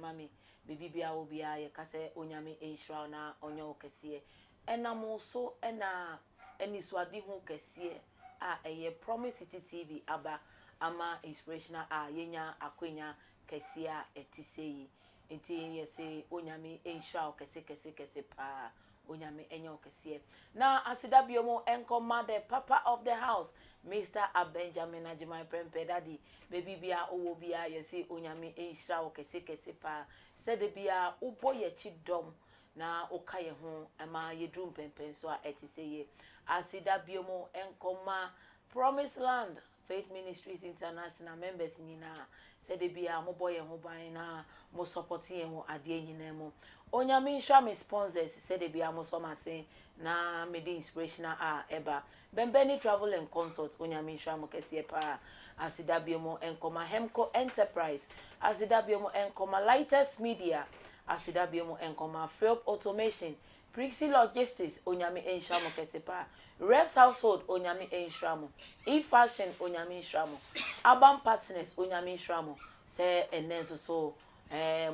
mami baby bia wo bia ye kase onyame enhira na onye okese enam so ena eniswade hu kese a eye promise TV aba ama inspirational a yenya akwenya kese a etisei enti yese onyame enhira kese pa onyame enye okese na asida biomo enkoma the papa of the house Mr. Benjamin Ajimai Prempe Daddy baby bia owo bia yesi onyame enhira kese pa said bia ubo ye chidom na okaye ho ama yedrum pempen so a etiseye asida biomo enkoma Promise Land Faith Ministries International members nyina said bia mo boy ho ban na mo support ye ho ade nyina mo onyame nhira me sponsors said bia mo so masen na me the inspirational eba bembeni travel and consult onyame nhira mo kese pa asida biomo enkoma Hemco Enterprise asida biomo enkoma Lightest Media asida biomo enkoma Free Automation Prixie Logistics onyame enhira mo kese pa Reps Household onyame enhira mo E-Fashion onyame enhira mo Abam Partners onyame enhira mo se enenso so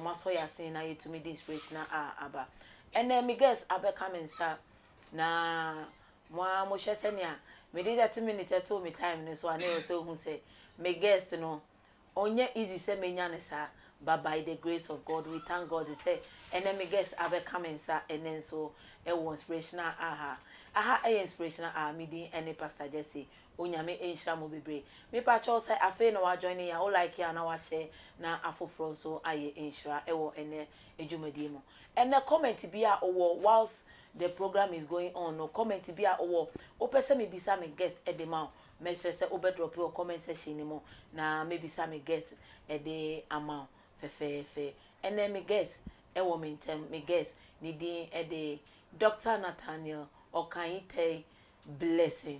maso yasin na yetumi the inspirational aba ene me guess abeka mensa na mo hwese ne a me dey 30 minutes to me time ne so ane so hu say me guess no onye easy say me nya ne sa but by the grace of God we thank God say ene me guess abeka mensa ene so e won inspirational inspirational me din ene Pastor Jessy onyame enhira mo bebre me pa cho say afa na wa join ya o like ya na wa share na afofro so aye enhira e wo ene ejumadi mo ene comment bia owo whilst the program is going on no comment bia owo o pese me bisa me guest e de ma me say obe drop your comment section ni mo na me bisa me guest e de amount fe ene me guest e wo me ntem me guest ni din e de Dr. Nathaniel Okaiteye Blessyn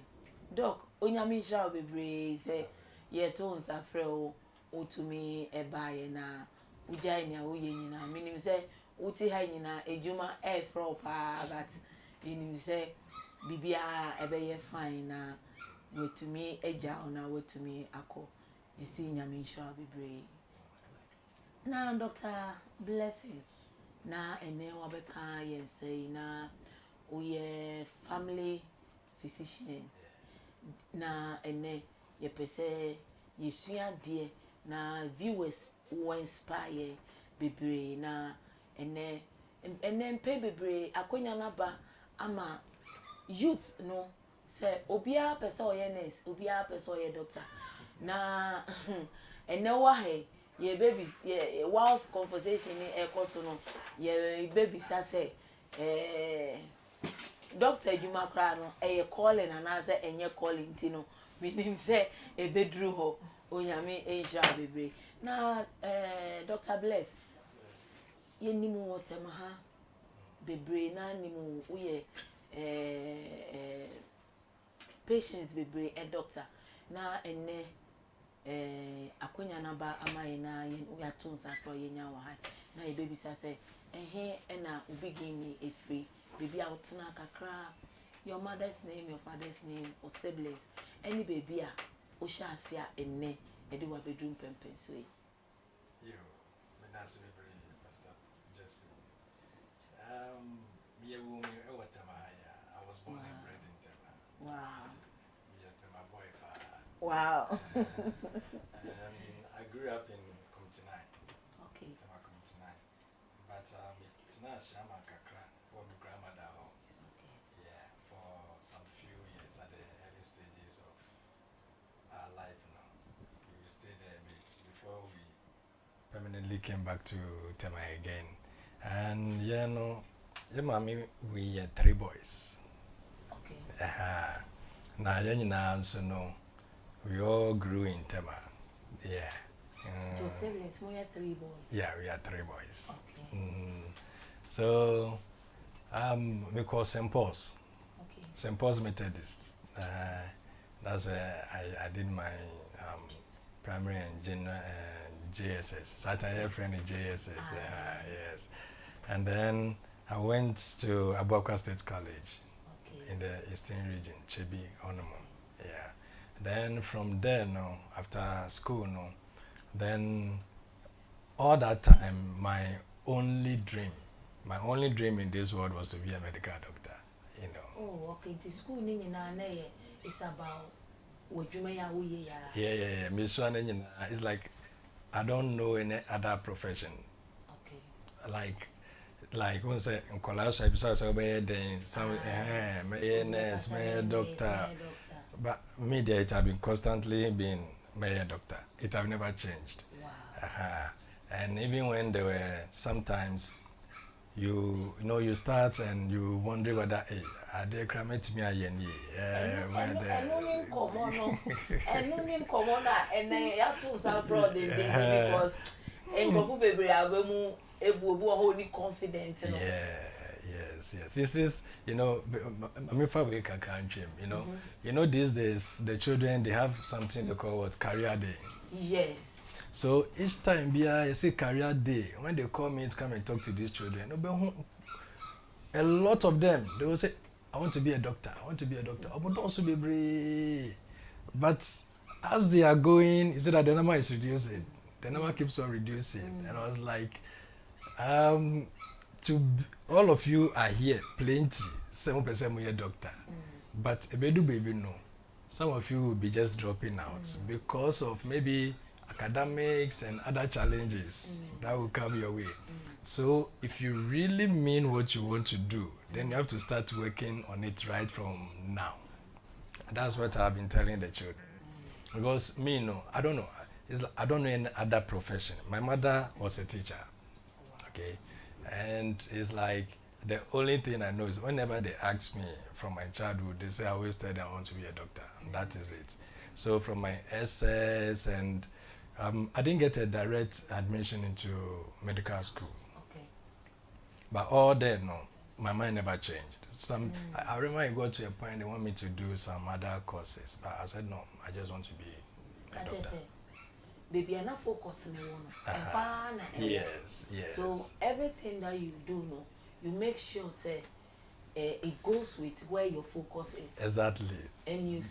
Doc onyame nhira bebre se ye to nsafre o otumi ebaye na ujai ni awoye nyina minim se uti ha nyina ejuma e fro pa but minim se bibia ebeye fine na wetumi eja ona wetumi akọ esi nyame nhira bebre na Dr. Blessyn na ene wabeka ye say na uye family physician na ene ye pese yesua die na viewers who inspire bebre na ene mpe bebre akonya na ba ama youth no se obia pese oye nurse obia pese oye doctor na ene wa he ye babies ye whilst conversation ni e koso no ye baby sa say Doctor Juma kra no calling and answer enye calling ti no meaning say e bedru ho onyame enhira bebre na Dr. Bless ye nimu wotema ha bebre na nimu uye patients bebre doctor na ene akonya na ba amaye na ye ya tunsa for ye nya wa ha na ye baby sa say na ubigini a free baby out na kakra your mother's name your father's name or siblings any baby o sha asia enne e de wa bedroom pempen so yo me that's very Pastor Jessy me wo me e watama ya I was born and bred in Tema. Wow. Me Tema boy pa. Wow. I grew up in Comtinai. Okay. Tema Comtinai. But it's not Shama Kakra for my grandmother home. Okay. Yeah, for some few years at the early stages of our life now. We stayed there before we permanently came back to Tema again. And yeah, no, yeah, mommy, we had 3 boys. Okay. Now, you know, so no, we all grew in Tema. Yeah. Your siblings, we had 3 boys. Yeah, we had 3 boys. Okay. So, we call St. Paul's. Okay. St. Paul's Methodist. That's where I did my primary and general JSS. Saturday friend in JSS. Yes. And then I went to Abuakwa State College in the Eastern region, Chebi, Onomo. Yeah. Then from there, no, after school, no, then all that time, my only dream in this world was to be a medical doctor, you know. Oh, okay. The school is about what you may have. Yeah. It's like I don't know any other profession. Okay. Like when say in college, I say then some nurse, doctor. But media, it have been constantly been a doctor. It have never changed. Wow. And even when there were sometimes, you know, you start and you wonder whether, hey, are they cramming me again? And then you have to sound proud because and baby are only confident. Yes. This is, you know, you know, these days the children, they have something they call what, career day. Yes. So each time I see career day, when they call me to come and talk to these children, a lot of them, they will say, I want to be a doctor. I want to also be brave. But as they are going, you see that the number is reducing. The number keeps on reducing. And I was like, all of you are here, plenty, 7% more doctor. But a baby no. Some of you will be just dropping out because of maybe academics and other challenges that will come your way. So if you really mean what you want to do, then you have to start working on it right from now. That's what I've been telling the children. Because me, no, I don't know. I don't know any other profession. My mother was a teacher, okay? And it's like the only thing I know is whenever they ask me from my childhood, they say I always tell them I want to be a doctor. And that is it. So from my SS and I didn't get a direct admission into medical school. Okay. But all that, no, my mind never changed. I remember I got to a point they want me to do some other courses, but I said no, I just want to be a doctor. Baby, I'm not focusing on Yes. So everything that you do, no, you make sure say it goes with where your focus is. Exactly. And you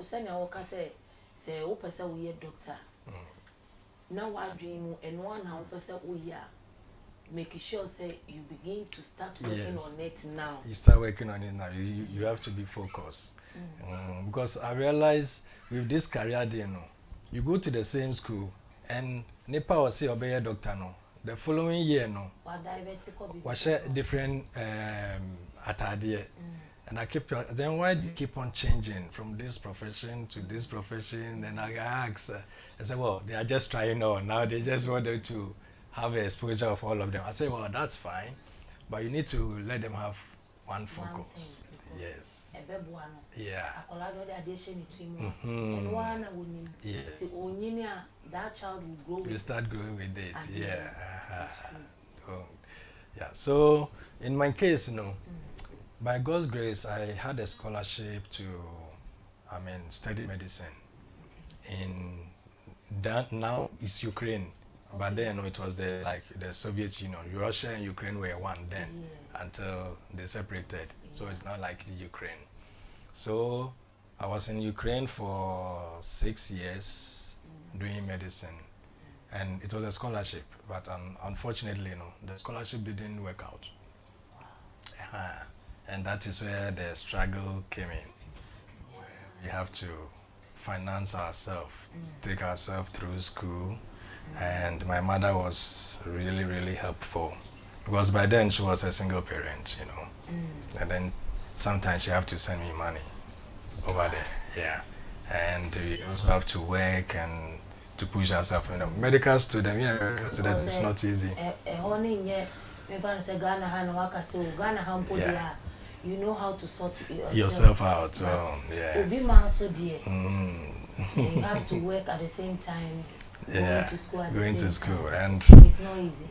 send your worker say oh person we a doctor. Now what dream and one how person we are. Making sure say you begin to start working on it now. You start working on it now. You have to be focused. Because I realize with this career day, no, you go to the same school and Nepa will say obey a doctor no. The following year no. Was share different attire. And I keep then why do you keep on changing from this profession to this profession? And I ask, I said, well, they are just trying on now. They just want them to have an exposure of all of them. I say, well, that's fine, but you need to let them have one focus. Yes. Yeah. Yes. That child will grow. You start growing with it. Yeah. Yeah. So in my case, you know, by God's grace, I had a scholarship to, study medicine. In that now it's Ukraine. But then it was the Soviet Union. Russia and Ukraine were one then until they separated. So it's not like Ukraine. So I was in Ukraine for 6 years doing medicine. And it was a scholarship. But unfortunately, the scholarship didn't work out. And that is where the struggle came in. We have to finance ourselves, take ourselves through school. And my mother was really, really helpful because by then she was a single parent, And then sometimes she have to send me money over there, yeah. And we also have to work and to push ourselves. Medical student, it's not easy. You know how to sort yourself out. Yeah. You have to work at the same time. Going to school. And it's not easy.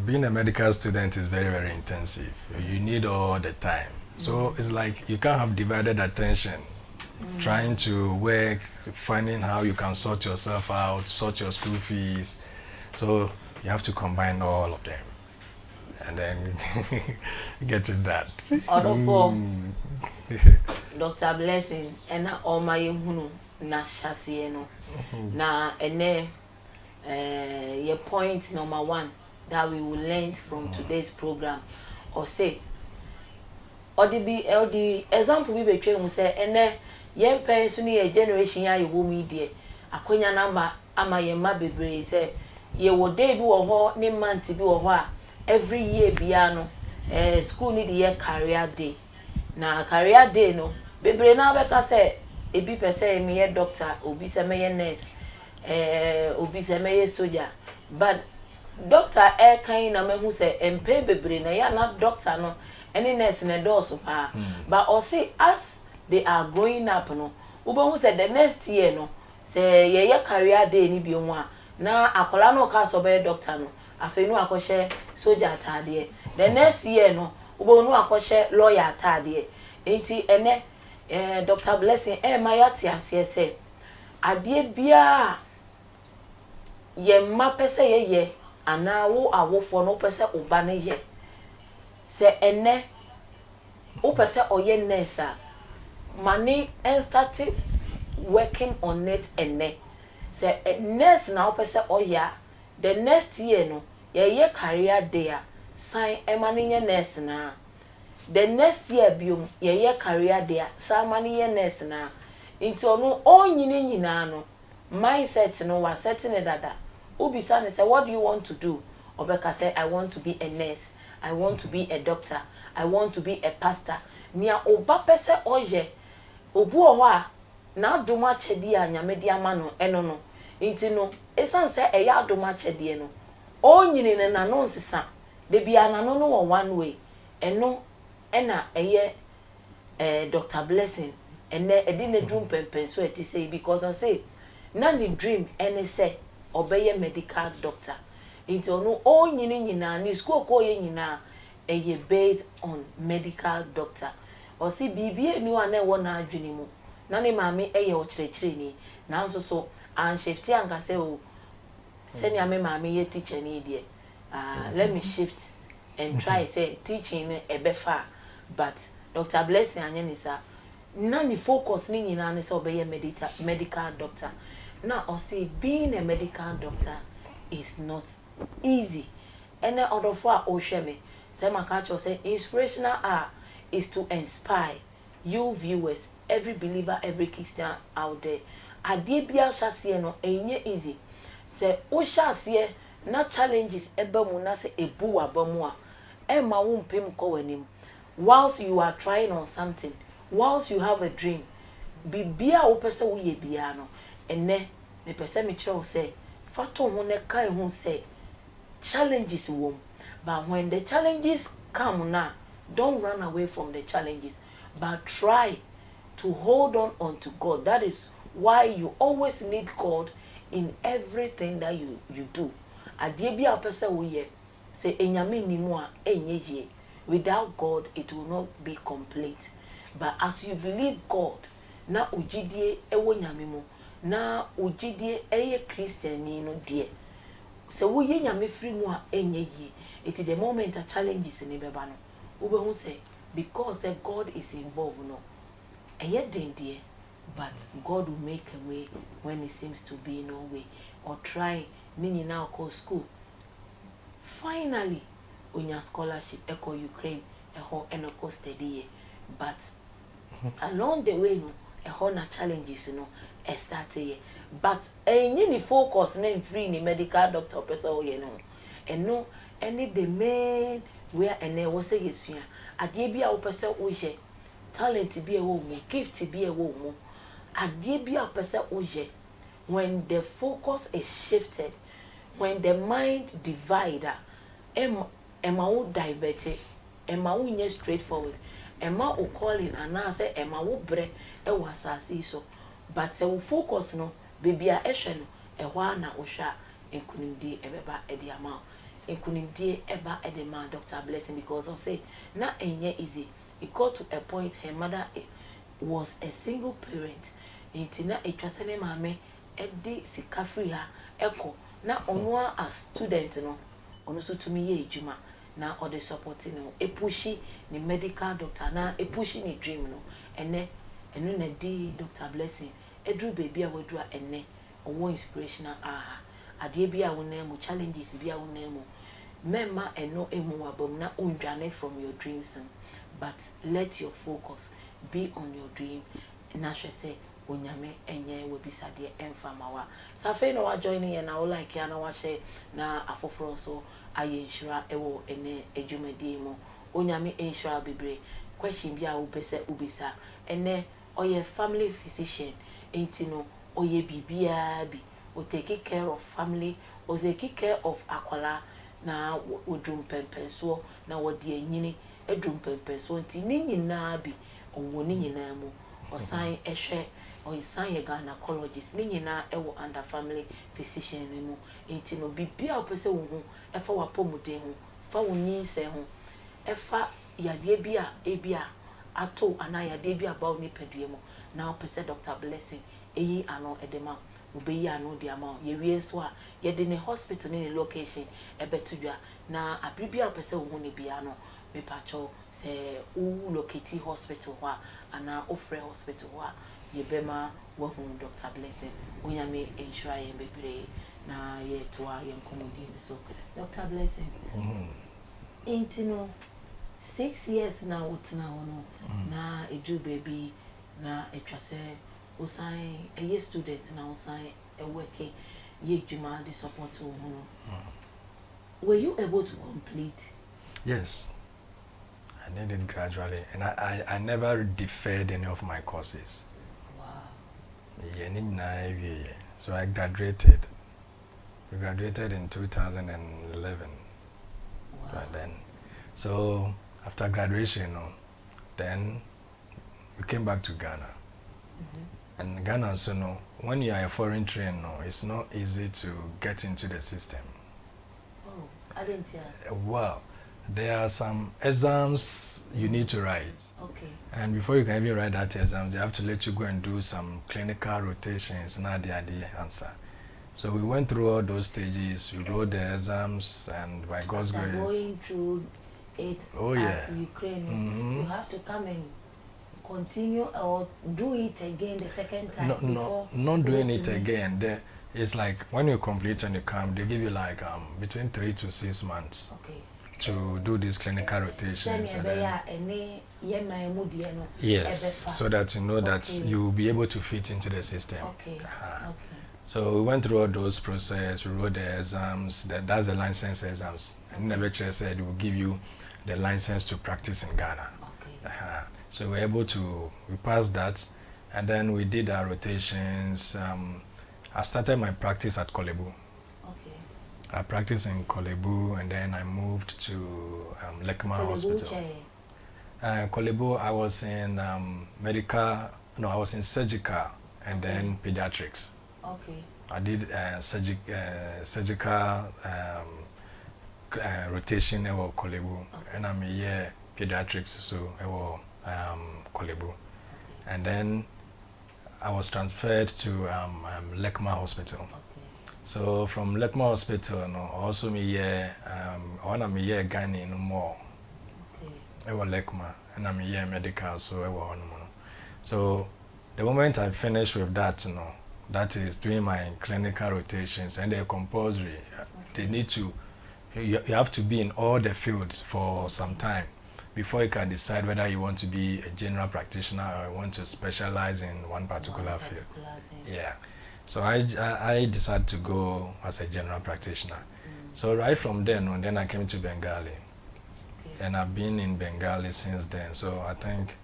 Being a medical student is very, very intensive. You need all the time. So it's like you can't have divided attention. Trying to work, finding how you can sort yourself out, sort your school fees. So you have to combine all of them. And then get it done. Dr. Blessyn, and all my na Jessy, na ene your point number 1 that we will learn from today's program or say or the example we be trying to say ene yen penso ni your generation ya wo mi die akonya na ama ye ma bebre say ye wo day bi wo ho ni month bi wo ho a every year bia no school need the career day na career day no bebre na be ka say ebi pese me ye doctor obi se me ye nurse obi se me ye soldier but doctor kind na me hu say empe bebre na ya na doctor no any nurse na do so pa but or say as they are growing up no ubo hu say the next year no say ye career day ni bi ho a na akola no ka so be doctor no afenu akoshe soldier atade the next year no ubo nu akoshe lawyer atade enti ene Dr. Blessyn ma yati ase se ade bia ye ma pese ye ana wo awofo no pese oba ne ye se ene o pese oye nurse mani and start working on it ene se nurse na o pese oya the next year no ye career day sign emani nye nurse na the next year biom ye career day samani ye nurse na into no onyini nyina no mindset no was setting it dada ubisa ne say what do you want to do obeka say I want to be a nurse, I want to be a doctor, I want to be a pastor nia oba pese oye obu oho a na adoma chedi a nyame di ama no eno no nti no esan say eya adoma chedi no onyini ne na no nsesa de bia na no no one way eno ena eye Dr. Blessyn ene edi ne drum pempen so eti say because I say na ni dream ene say obeye medical doctor nti ono onyini nyina ni school ko ye nyina eye based on medical doctor o si bibie ni wa na wo na adwene mu na ne maame eye o kirekire ni na nso so an shift anka say o senior me maame ye teacher ni die let me shift and try say teaching ebefa but Dr. Blessyn anye ni sa na ni focus ni nyina ne say obeye medical doctor now or say being a medical doctor is not easy any other for osheme say my catch say inspirational is to inspire you viewers, every believer, every Christian out there ade bia hyasie no enye easy say o hyasie na challenges eba mu na say ebu abamu a ema wo mpem ko wanim whilst you are trying on something whilst you have a dream bibia wo pese wo ye bia no ene me pese me kire wo say fato ho ne kai ho say challenges wom but when the challenges come now don't run away from the challenges but try to hold on to God. That is why you always need God in everything that you do. Adie bia pese wo ye say enyame ni mu a enye ye without God it will not be complete but as you believe God na ugidie ewo nyame mu na ugidie eye Christian ni no die se wo ye nyame free mu a enye ye it is the moment a challenges ni beba no wo be hu say because God is involved no eye den die but God will make a way when it seems to be no way or try nini na ko school finally unya scholarship eco Ukraine eho enoko study but along the way no eho na challenges no e start here but enyi ni focus na free ni medical doctor person o ye no eno any the main where ene wo say yesua ade bia wo person o je talent bia wo mu gift bia wo mu ade bia person o je when the focus is shifted when the mind divider Emma will divert it, Emma will get straightforward, Emma will call in and now say Emma will break a was so. But se will focus no, baby a eshen, a wana osha, and couldn't de eba ediama, and couldn't de eba edema, Dr. Blessyn, because I say, not any easy. It got to a point her mother was a single parent, and tina a trusted mammy, Eddie Sikafria, echo, not onwa as student no. Also to me ye juma na or the supporting no e pushy ni medical doctor na e pushy ni dream no ene na di Dr. Blessyn e drew baby a wadru ene owo inspirational adeɛ bi a wonam mu challenges bi a wonam mu mema eno emu abom na undwane from your dreams but let your focus be on your dream na hwe say onyame enye we bisade emfamawa safe no wa join ye na wo like ya na wa hye na afoforo so aye nhira ewo ene adwumadi mu onyame nhira bebre question bi a wo pese ubisa ene oye family physician entino oye bibia bi o take care of family o take care of akwala na odrum pempenso na wodi anyini edrum pempenso nti ni nyina bi owo ni nyina mu osan ehwe oyisan ye gynecologist ni nyina ewo under family physician mu nti no bibia opese wo hu efa wapomuden hu fa wonyin se hu efa yade bia ebia ato ana yade bia ba oni pedue mu na opese Dr. Blessyn eyi ano edema obeyi ano de ama ye wie so a ye de ne hospital ne location ebetudwa na abribia opese wo hu ne bia no me pacho se u locate hospital wa ana ofre hospital wa ye bema wo hu Dr. Blessyn onyame ensure ye bebre na ye toa ye nkomodi so Dr. Blessyn intino 6 years na wotna wono na eju baby na etwase usan a student na usan a working ye juma the support to were you able to complete? Yes, I did it gradually, and I never deferred any of my courses. Wow. So I graduated. We graduated in 2011. Wow. Right then. So after graduation, then we came back to Ghana. And Ghana, so when you are a foreign trainee, it's not easy to get into the system. Oh, I didn't hear. Well, there are some exams you need to write. Okay. And before you can even write that exam, they have to let you go and do some clinical rotations. Now they are the answer. So we went through all those stages. We wrote the exams, and by God's grace. Going through it at Ukraine, you have to come and continue or do it again the second time. No, not doing it again. It's like when you complete and you come, they give you like between 3 to 6 months. Okay. To do these clinical rotations. And then, yes, so that you know that you will be able to fit into the system. Okay. Okay. So we went through all those processes, we wrote the exams, that's the license exams. And Nebetre said we will give you the license to practice in Ghana. Okay. So we were able to, we passed that, and then we did our rotations. I started my practice at Kolebu. Okay. I practiced in Kolebu, and then I moved to Lekma Hospital. Kolebu, I was in I was in surgical and then pediatrics. Okay. I did surgical rotation at Kolebu, and I'm here pediatrics, so Kolebu. And then I was transferred to Lekma Hospital. Okay. So from Lekma Hospital, also me here, when I'm here Ghana no more. Okay. I was Lekma, and I'm here medical, so I was on. So the moment I finished with that, that is doing my clinical rotations, and they're compulsory. Okay. They need to, you have to be in all the fields for some time before you can decide whether you want to be a general practitioner or you want to specialize in one particular field. Yeah. So I decided to go as a general practitioner. So right from then I came to Bengali. Okay. And I've been in Bengali since then. So I think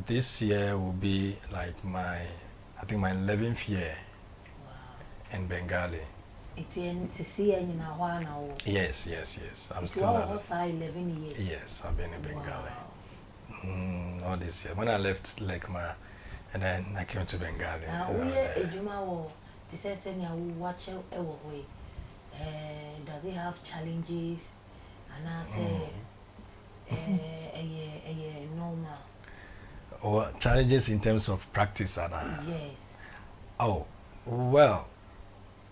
this year will be like my 11th year. Wow. In Bengali. Yes. I'm still 11 years. Yes, I've been in Bengali. Wow. All this year. When I left Lekma, and then I came to Bengali. Does it have challenges? And I say, normal. Or challenges in terms of practice, Anna? Yes. Oh, well,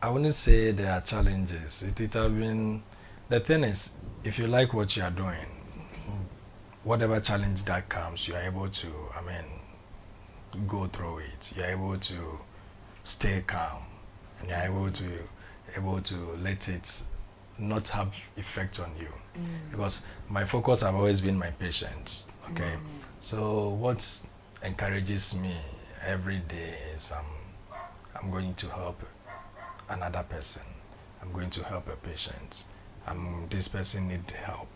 I wouldn't say there are challenges. It have been, the thing is, if you like what you are doing, whatever challenge that comes, you are able to, go through it. You are able to stay calm, and you are able to able to let it not have effect on you, because my focus have always been my patients. Okay, so what encourages me every day is I'm going to help another person. I'm going to help a patient. This person need help.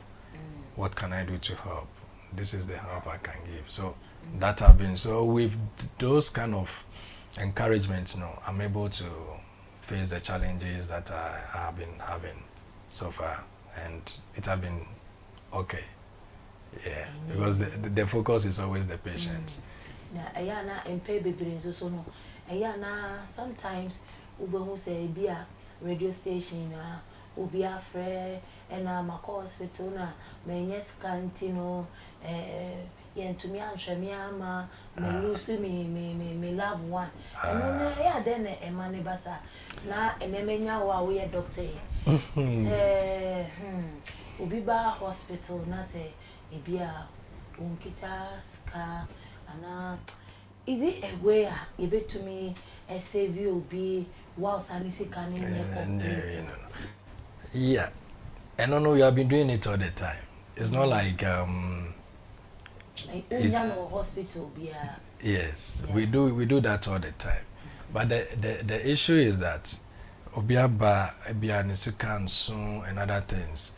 What can I do to help? This is the help I can give. So that have been, so with those kind of encouragements, I'm able to face the challenges that I have been having so far, and it have been okay. Yeah, because the focus is always the patient. Sometimes we say be a radio station will be a friend and I'm a hospital na me scantino yen to me and me ama me lose me love one and then then a money basa na enemenya wa we doctor say obi ba hospital na say e be a unkita ska ana is it a way you bet to me a save you be whilst I see yeah, and no, we have been doing it all the time. It's not like it's hospital yes, yeah. we do that all the time. But the issue is that obiaba nisukan soon and other things.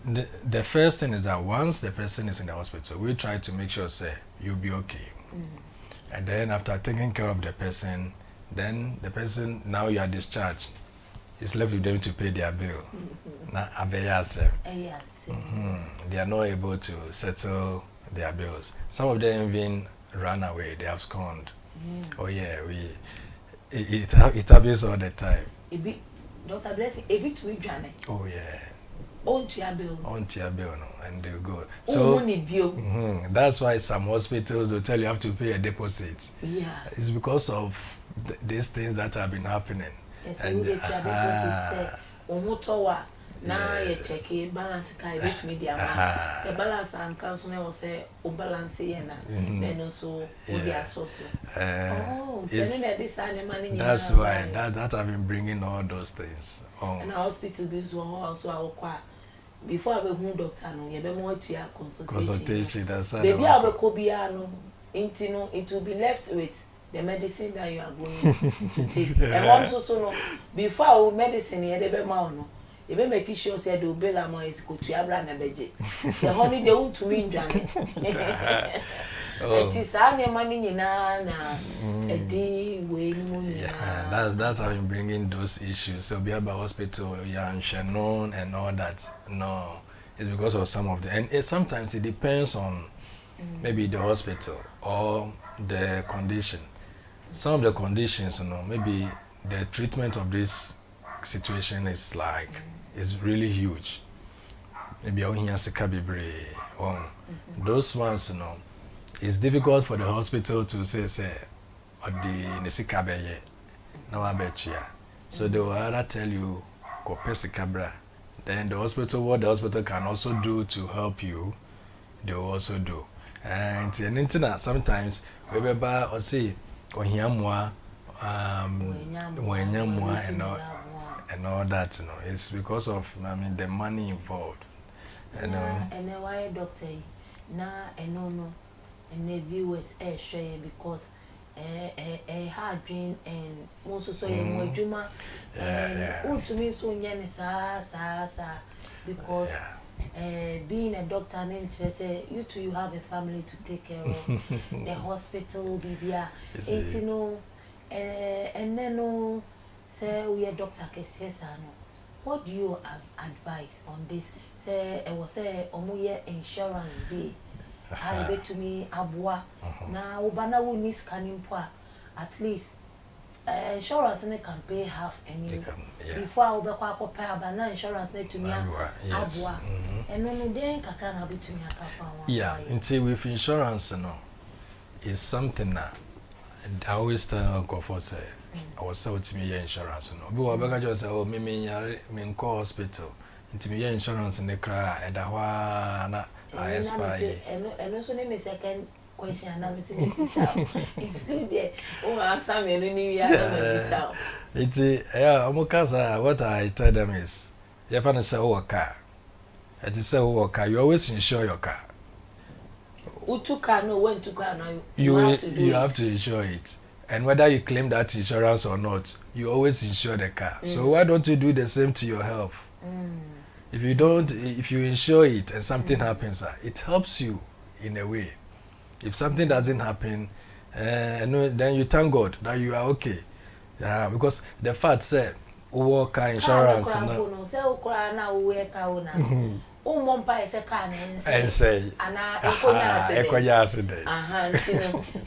The first thing is that once the person is in the hospital, we try to make sure say you'll be okay. And then after taking care of the person, then the person, now you are discharged, it's left with them to pay their bill. They are not able to settle their bills. Some of them even run away, they have abscond. Oh yeah, it happens all the time. Dr. Blessyn, a bit to Johnny. Oh yeah. On to your bill. On to your bill, and they go. So that's why some hospitals will tell you have to pay a deposit. Yeah. It's because of these things that have been happening. Yes, and now you check it, balance kai bit media man. Say balance and council will say o balance then also so. That's why that have been bringing all those things on. And hospital bills also our before I be doctor no you be more to your consultation. That's baby I be kobiano intino it will be left with the medicine that you are going to take. And also so no before medicine you dey be ma no you be make sure say the bill am is go to abra na beje. The honey they want to win Johnny. It is any money nyina na edi we no yeah, that's how I'm bringing those issues. So be about hospital, and Shannon and all that. No, it's because of some of the, and sometimes it depends on maybe the hospital or the condition. Some of the conditions, maybe the treatment of this situation is like is really huge. Maybe those ones, it's difficult for the hospital to say or the nesikabe no abechia. So they will rather tell you kopesikabra. Then the hospital, what the hospital can also do to help you, they will also do. And in internet sometimes we or say ohiamwa and all that, it's because of the money involved. And why doctor na no and the viewers share because a hard dream and most so more juma and to me so nyane sa because being a doctor and say you two you have a family to take care of. The hospital bibia and then no say we a doctor what do you advise on this? Say I was say omuye insurance be I bet to me abwa na ubana wo ni scanning po at least insurance ne can pay half any before I will pay abana insurance ne to me abwa and no then kakra na be to me akafa yeah until with insurance is something that I always tell go for say I was so to me insurance be we beka just say oh me call hospital into me insurance in the cry and na I aspire and also name second question and I'm saying include there. Oh, answer me any yeah. It's yeah, Omukasa, what I tell them is you have to say oh car. It is say oh car, you always insure your car. Who took car no when took car now You have to insure it. And whether you claim that insurance or not, you always insure the car. So why don't you do the same to your health? If you insure it and something happens, it helps you in a way. If something doesn't happen, then you thank God that you are okay. Yeah, because the fact said, car insurance. And say, accident.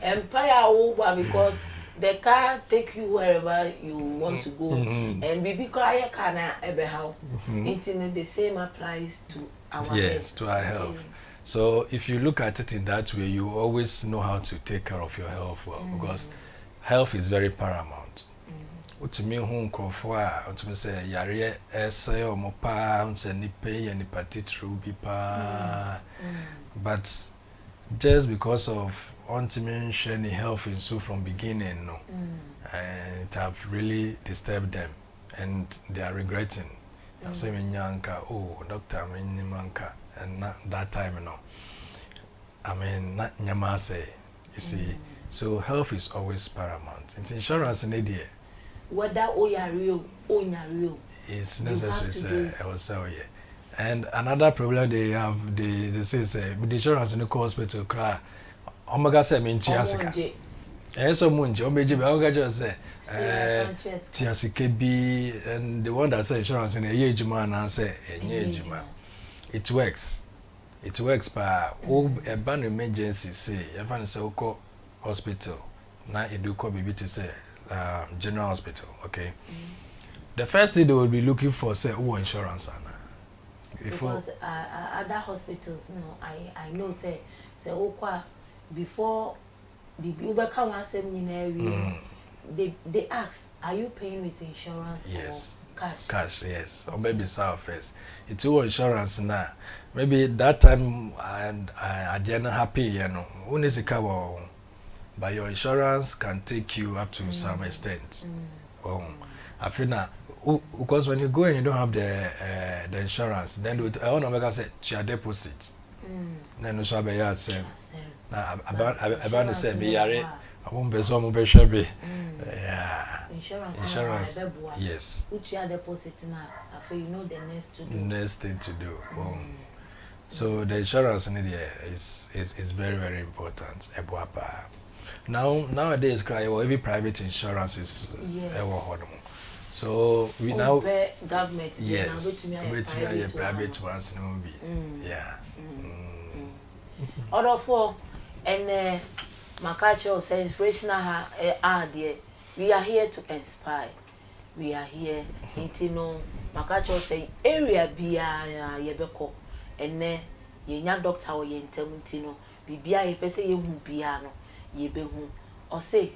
Empire because the car take you wherever you want to go, and baby cry can ever help. The same applies to our health. To our health. So if you look at it in that way, you always know how to take care of your health well, because health is very paramount. To me, home crofwa, to me say, yare essay or mopa, ni pay any particular pa. But just because of ultimate sharing health in so from beginning, no, and it have really disturbed them, and they are regretting. I say, oh, doctor, manka, and not that time, no. I mean, not nyamase, you see. So health is always paramount. It's insurance in idea. Whether oh ya real, it's necessary, sir. I will say, yeah. And another problem they have, they say, with insurance in the hospital, cry. Omega say, mean Chiasika. And so Munji, Omeji, Omega just say, Chiasika be, and the one that say insurance in a year, man, and say, a year, it works. It works, but a bad emergency, say, if I say, hospital, now it do call baby to say, general hospital, okay. The first thing they will be looking for, say, insurance, because other hospitals, no, I know, say, before the Uber come and say, they ask, are you paying with insurance? Yes. Or cash? Cash, yes. Or maybe South first. It's all insurance now. Maybe that time I didn't happy, you know. Who needs to cover? But your insurance can take you up to some extent. I feel now, because when you go and you don't have the insurance, then I want to make us say your deposit. Then you shall be here say, about to say be yare, I won't be so much shabby. Yeah. Insurance. Yes. Put your deposit now. I feel you know the next to do. Next thing to do. So the insurance in there is very, very important. Nowadays, every private insurance is so we now government. Yes, private ones yeah. Other for and Makacho say inspirational there. We are here to inspire. We are here. Intino Makacho say area be yebeko and ye doctor or ye intemintino. Bibia ye pese ye biano. Ye be who or say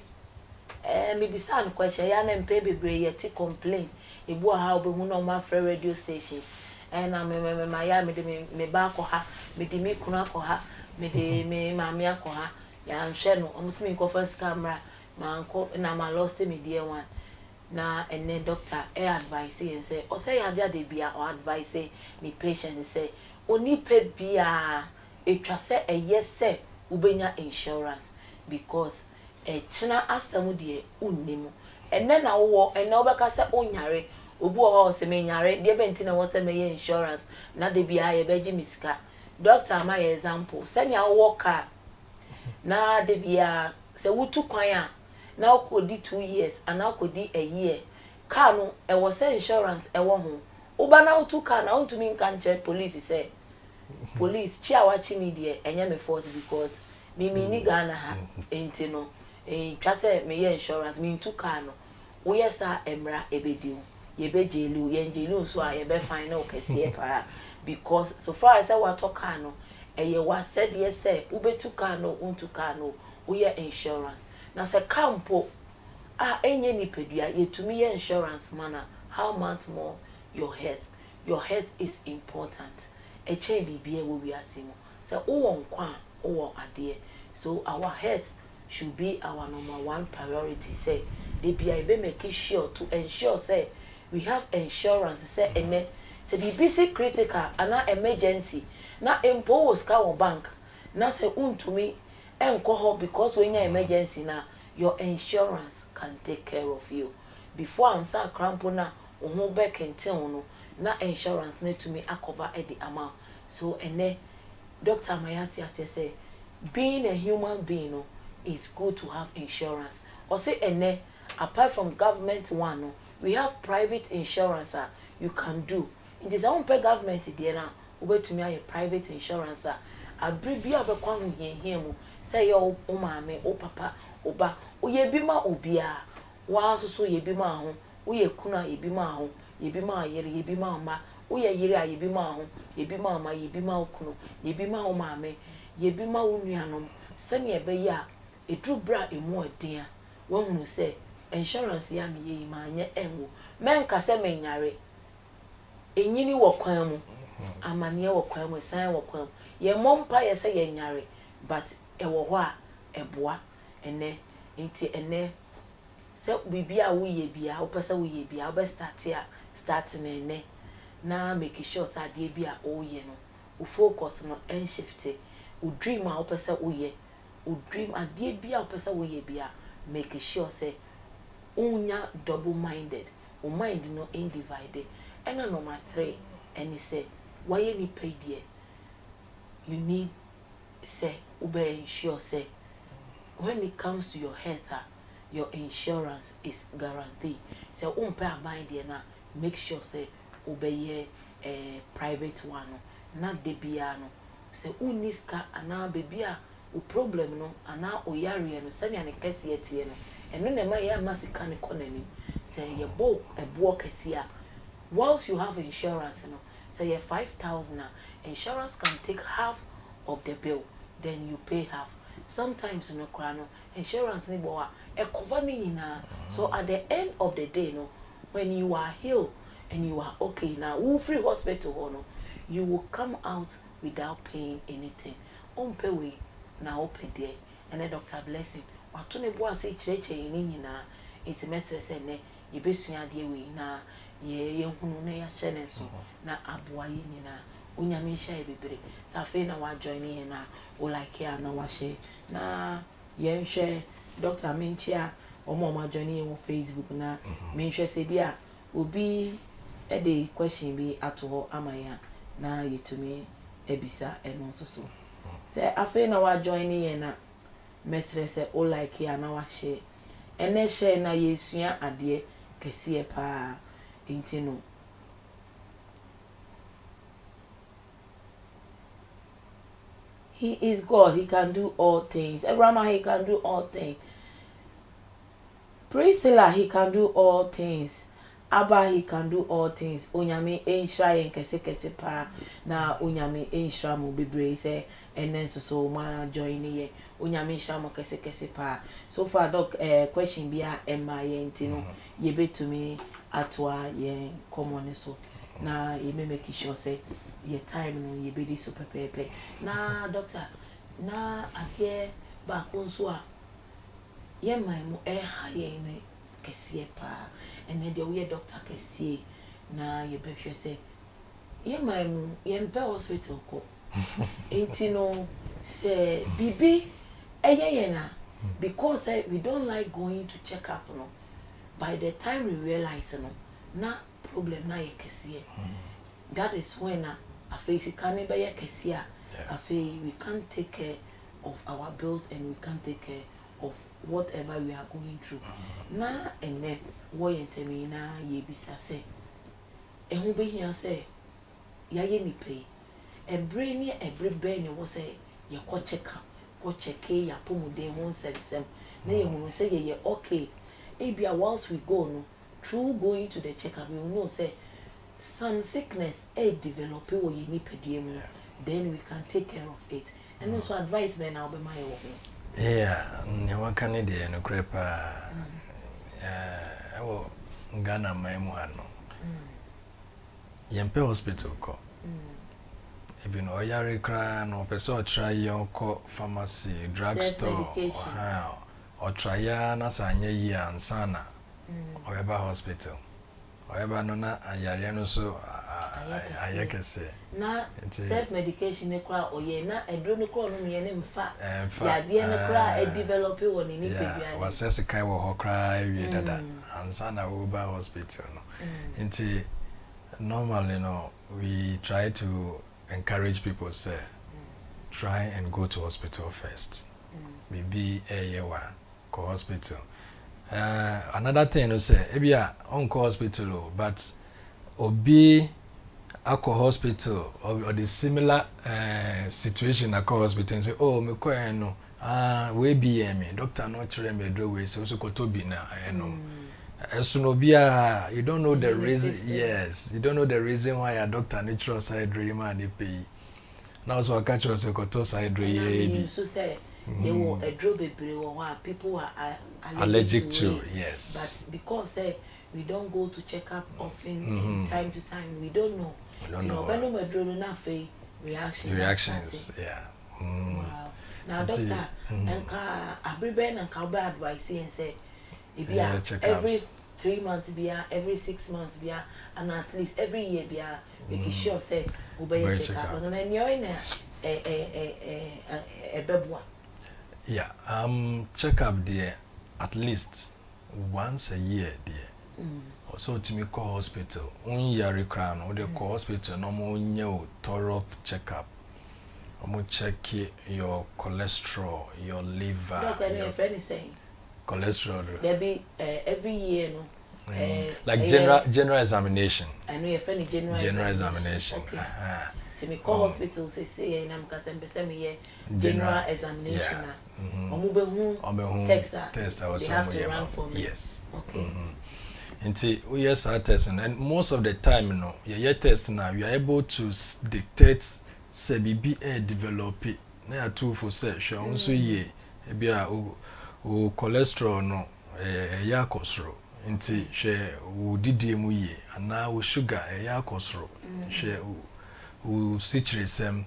maybe some question yan and pay be yet complaints a boy how be who no my free radio stations and I me back or ha me de me kuna ko ha me de me mamia ko ha yan sheno almost me go first camera my uncle and I'm lost me dear one na and then doctor advice and say or say ya de bia or advice say ni patient say oni pe bia e twa say a yes say ubenya insurance because china asem de unnimu and then na wo and na obeka say onyare obu o se me nyare de benti na wo se me insurance na de bia ye beji misika doctor ma example send ya wo car na de bia se wutu kwan a na okodi 2 years and na okodi a year car no e wo say insurance e wo ho uba na wutu car na untumi nkan che police say police chi awachi me de enye me fault because me ni Ghana ha enti no twa say me insurance me ntu car no wo yesa emra ebedi ye be jelu ye njelu so a ye be fine o kese pa because so far as I want to car no eye wa said yes say ubetu car no untu car no wo ye insurance na say campo enye ni pedua ye tumi ye insurance mana how much more your health is important e che bibia wo wi asimo say wo nkwa wo ade So our health should be our number one priority. Say they be making sure to ensure say we have insurance. Say and say be busy critical and emergency. Na impose ka on bank. Na say untumi enko because when your emergency na your insurance can take care of you. Before answer cramp na oho back and tell no na insurance need to me cover the amount. So and Dr. Mayasi say being a human being no, it's good to have insurance. Or say and apart from government one no, we have private insurance you can do. It is our government there now. Over to me a private insurance a bribi abekwa hu here say your o mama o papa oba o ye bi ma obia wa so ye bi ma ho o ye kuna ye bi ma ho ye bi ma yere ye bi ma ma o ye yere a ye bi ma ho ye bi ma ma ye bi ma okuno ye bi ma o mama ye bi ma o nuanom se ne be ya edru bra emu odin a wo hu say insurance ya me ye ma anye enwo men ka se menyare enyini wo kwan mu amane wo kwan mu san wo kwan ye mompa ye say ye nyare but e wo ho a eboa ene nti ene se bibia wo ye bia wo pese wo ye bia wo be start na ene na make sure say ade bia o ye no wo focus no en shift wo dream a wo pese wo ye wo dream ade bia wo pese wo ye bia make sure say unya double minded o mind no undivided. And number 3 and he say why any pay there you need say ube ensure say when it comes to your health your insurance is guaranteed. Say pay mind there na make sure say obey private one not the biano say uniska ana baby o problem no ana o yare no sanya ne kese yetie no eno na ma ya masika ne konani say ye bo ebo kese a once you have insurance no say ye 5,000 insurance can take half of the bill then you pay half. Sometimes no krano insurance ni bo e cover ni na. So at the end of the day no when you are healed and you are okay now who free hospital no you will come out without paying anything. Pay we na open there and then Dr. Blessyn wato ne bo ase kireche ni nyina it's message say ne ye besua de we na ye hunu na ya chene so na aboa yi nyina onyame hia e bebre sa fe na wa join ye na o like ya na wa share na ye nhwe Dr. Minchia omo ma join ye on Facebook na menhwe se bia obi e de question bi ato ho amaya na yetumi ebisa eno so so say afe na wa join ye na mesre se o like ya na wa share ene share na yesua ade kese pa intino. He is God. He can do all things. Abraham, he can do all things. Priscilla, he can do all things. Abba, he can do all things. Onyame enshra yen kese pa na onyame enshra mo bebre say and then so ma join ye. Onyame enshra mo kese pa. So far doc question bia emma yen tino ye betumi atwa yen common so na ye me make sure say your time no ye be so pepepe na doctor na ade ba konso a ye man mo ha ye ne kese pa ene de we doctor kese na ye be hwe say ye man mo ye mpe hospital ko enti no say bibi eye na because we don't like going to check up no. By the time we realize no na problem na ye kese that is when I face can be ye kese I feel we can't take care of our bills and we can't take care of whatever we are going through na and then wo yente me na ye bisa say e hu be hia say ya ye ni pay every ben wo say ye ko check ya pomuden won sensem na ye hu say ye okay ebia once we go no through going to the checkup we will know say some sickness develop or you need then we can take care of it and also advice men now be my own ne waka ne de no krepa ewo Ghana mai mu ano yempe hospital ko even oyare kra no person try your pharmacy drugstore or try na sanye yi ansana oyeba hospital oyeba no na ayare no so ayekese na self medication kra oye na edro no kra no ye ne mfa ya de ne kra e develop won ni pedua wa sese kai wo ho kra ewie dada ansana wo ba hospital no nti normally no we try to encourage people say try and go to hospital first. Maybe a year go hospital. Another thing you say, ebia on go hospital, but obi ako hospital or the similar situation at hospital and say, oh, me ko no, we be me doctor no chere me do we so ko to bi na no. Esunobia, you don't know the reason. Yes, you don't know the reason why a doctor natural side dream and they pay. Now so I catch us a koto side dream. So say they will a drop people are allergic to. Yes, but because we don't go to check up often, time to time, we don't know. We don't know. When we do not reactions. Yeah. Wow. Now doctor, and Abriben and Kalba advice and say. Every 3 months every 6 months and at least every year make sure say we check up and then you're in a bebwa. Yeah, check up there at least once a year there. Also to me call hospital. Yari crown or they call hospital no more thorough check up. Check your cholesterol, your liver. Doctor, your friend is saying cholesterol. There be every year, no. Like general examination. I know your friend general examination. Okay. To me call hospital say and I'm general examination. Test they have to run for me. Yes. Okay. Until we yes are testing, and most of the time, you know, your test now you are able to dictate say BBA develop it. Now two for say sure so ye be o cholesterol no ya kosro nti hwe wo didie mu ye ana wo sugar ya kosro hwe wo citrusem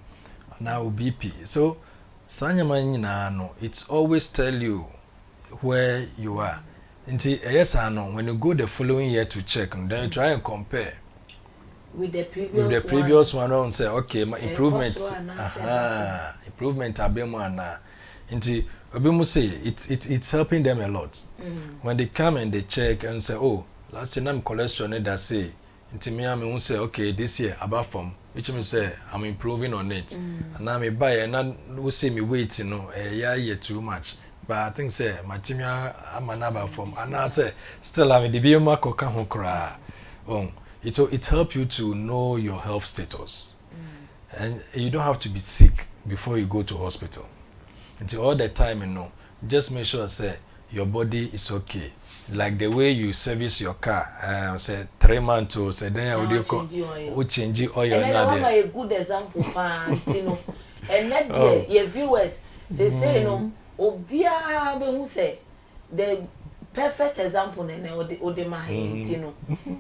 ana wo BP so sanyama nyina no it's always tell you where you are nti yes no when you go the following year to check then you try and compare with the previous one and say okay my improvement improvement abemu ana nti obimu say it's helping them a lot. When they come and they check and say, oh, last year I'm cholesterol that say, nti me am say, okay, this year above from which means say I'm improving on it. And now me buy and we say me weight, you know, yeah too much. But I think say my team I'm another from and I say still I'm the bioma koka ho kra. It help you to know your health status. And you don't have to be sick before you go to hospital. Until all the time, you know, just make sure say your body is okay. Like the way you service your car, say 3 months or say then how do you change oil? And then I a good example, you know. And that your viewers they say no, obia be who say the perfect example na ode ma you know.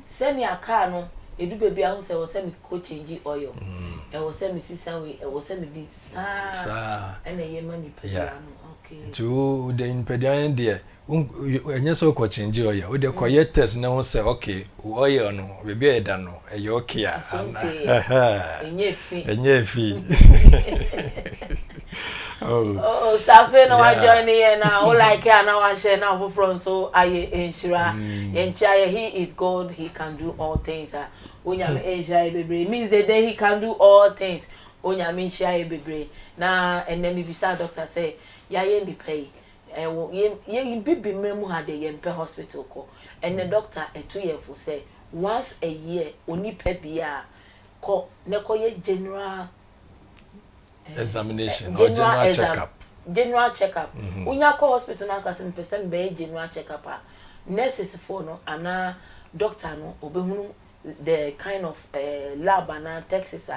Send your car no, edu baby who say was say me co change oil. I was saying Mrs. Away, I was saying this, and a money. Okay. To the impedian dear, and yes, so change oil. With the quiet test, no one say, okay, oil no, we be done, a yokia, and ye fee. Oh, Safi, no, I join here now, all I can now, I share now from so I ensure, he is God, he can do all things. Onyame Asia bebre means the day he can do all things. Onyame Asia bebre na and then bisa doctor say ya ye me pay ye bibi mremu ha de ye mpe hospital ko and the doctor 2 year for say once a year oni pe bia ko ne ko ye general examination or general checkup. General checkup. Unya ko hospital na ka se mpese be general checkup a nurses for no ana doctor no obehunu the kind of lab and Texas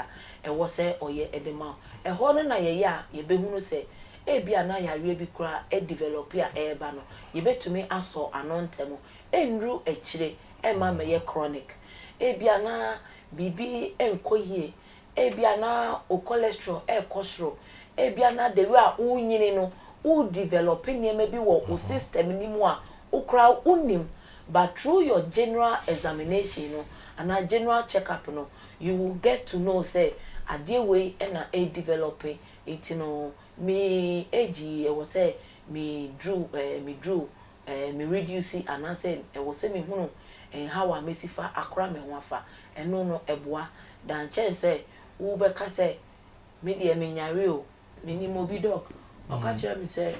was say or ye edema a hono na ye ya ye behunu say e bia na ya re bi kura e develop ya e ba no ye betumi aso anontemo enru echire e ma me ye chronic e bia na bibi enkoyie ebia na o cholesterol cholesterol ebia na the way a unyini no u developing niema bi wo o system ni mu a ukra unim, but through your general examination no and a general checkup no you will get to know say ade way na developing it no me age e was say me drew me reduce and I say e was say me hunu and how I mesifa akra me wafa and no eboa dan chen say wo be ka say me de me nyare o me ni mobi dog o ka kire me say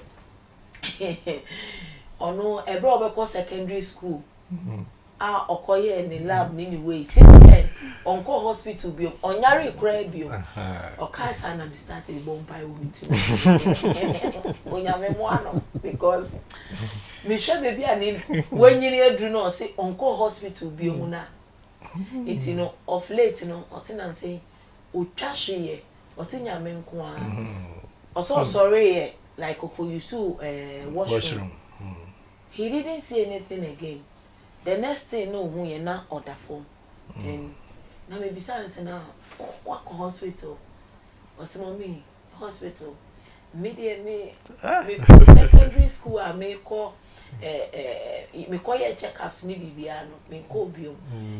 ono ebro obekọ secondary school okoye ni lab ni way since onko hospital bio onyare kra bio oka sa na me start the bompai wo mi tu onyame mo ano because me hwe baby ani wanyini adru no say onko hospital bio mu na it you know of late no o say na say o twahwe o say nyame nko a o so sorry like oko yusu washroom. He didn't say anything again. The next thing no who ye na order form. And na me besides na what hospital. Or some me hospital. Me secondary school I me call your checkups ni bibia no me call biom.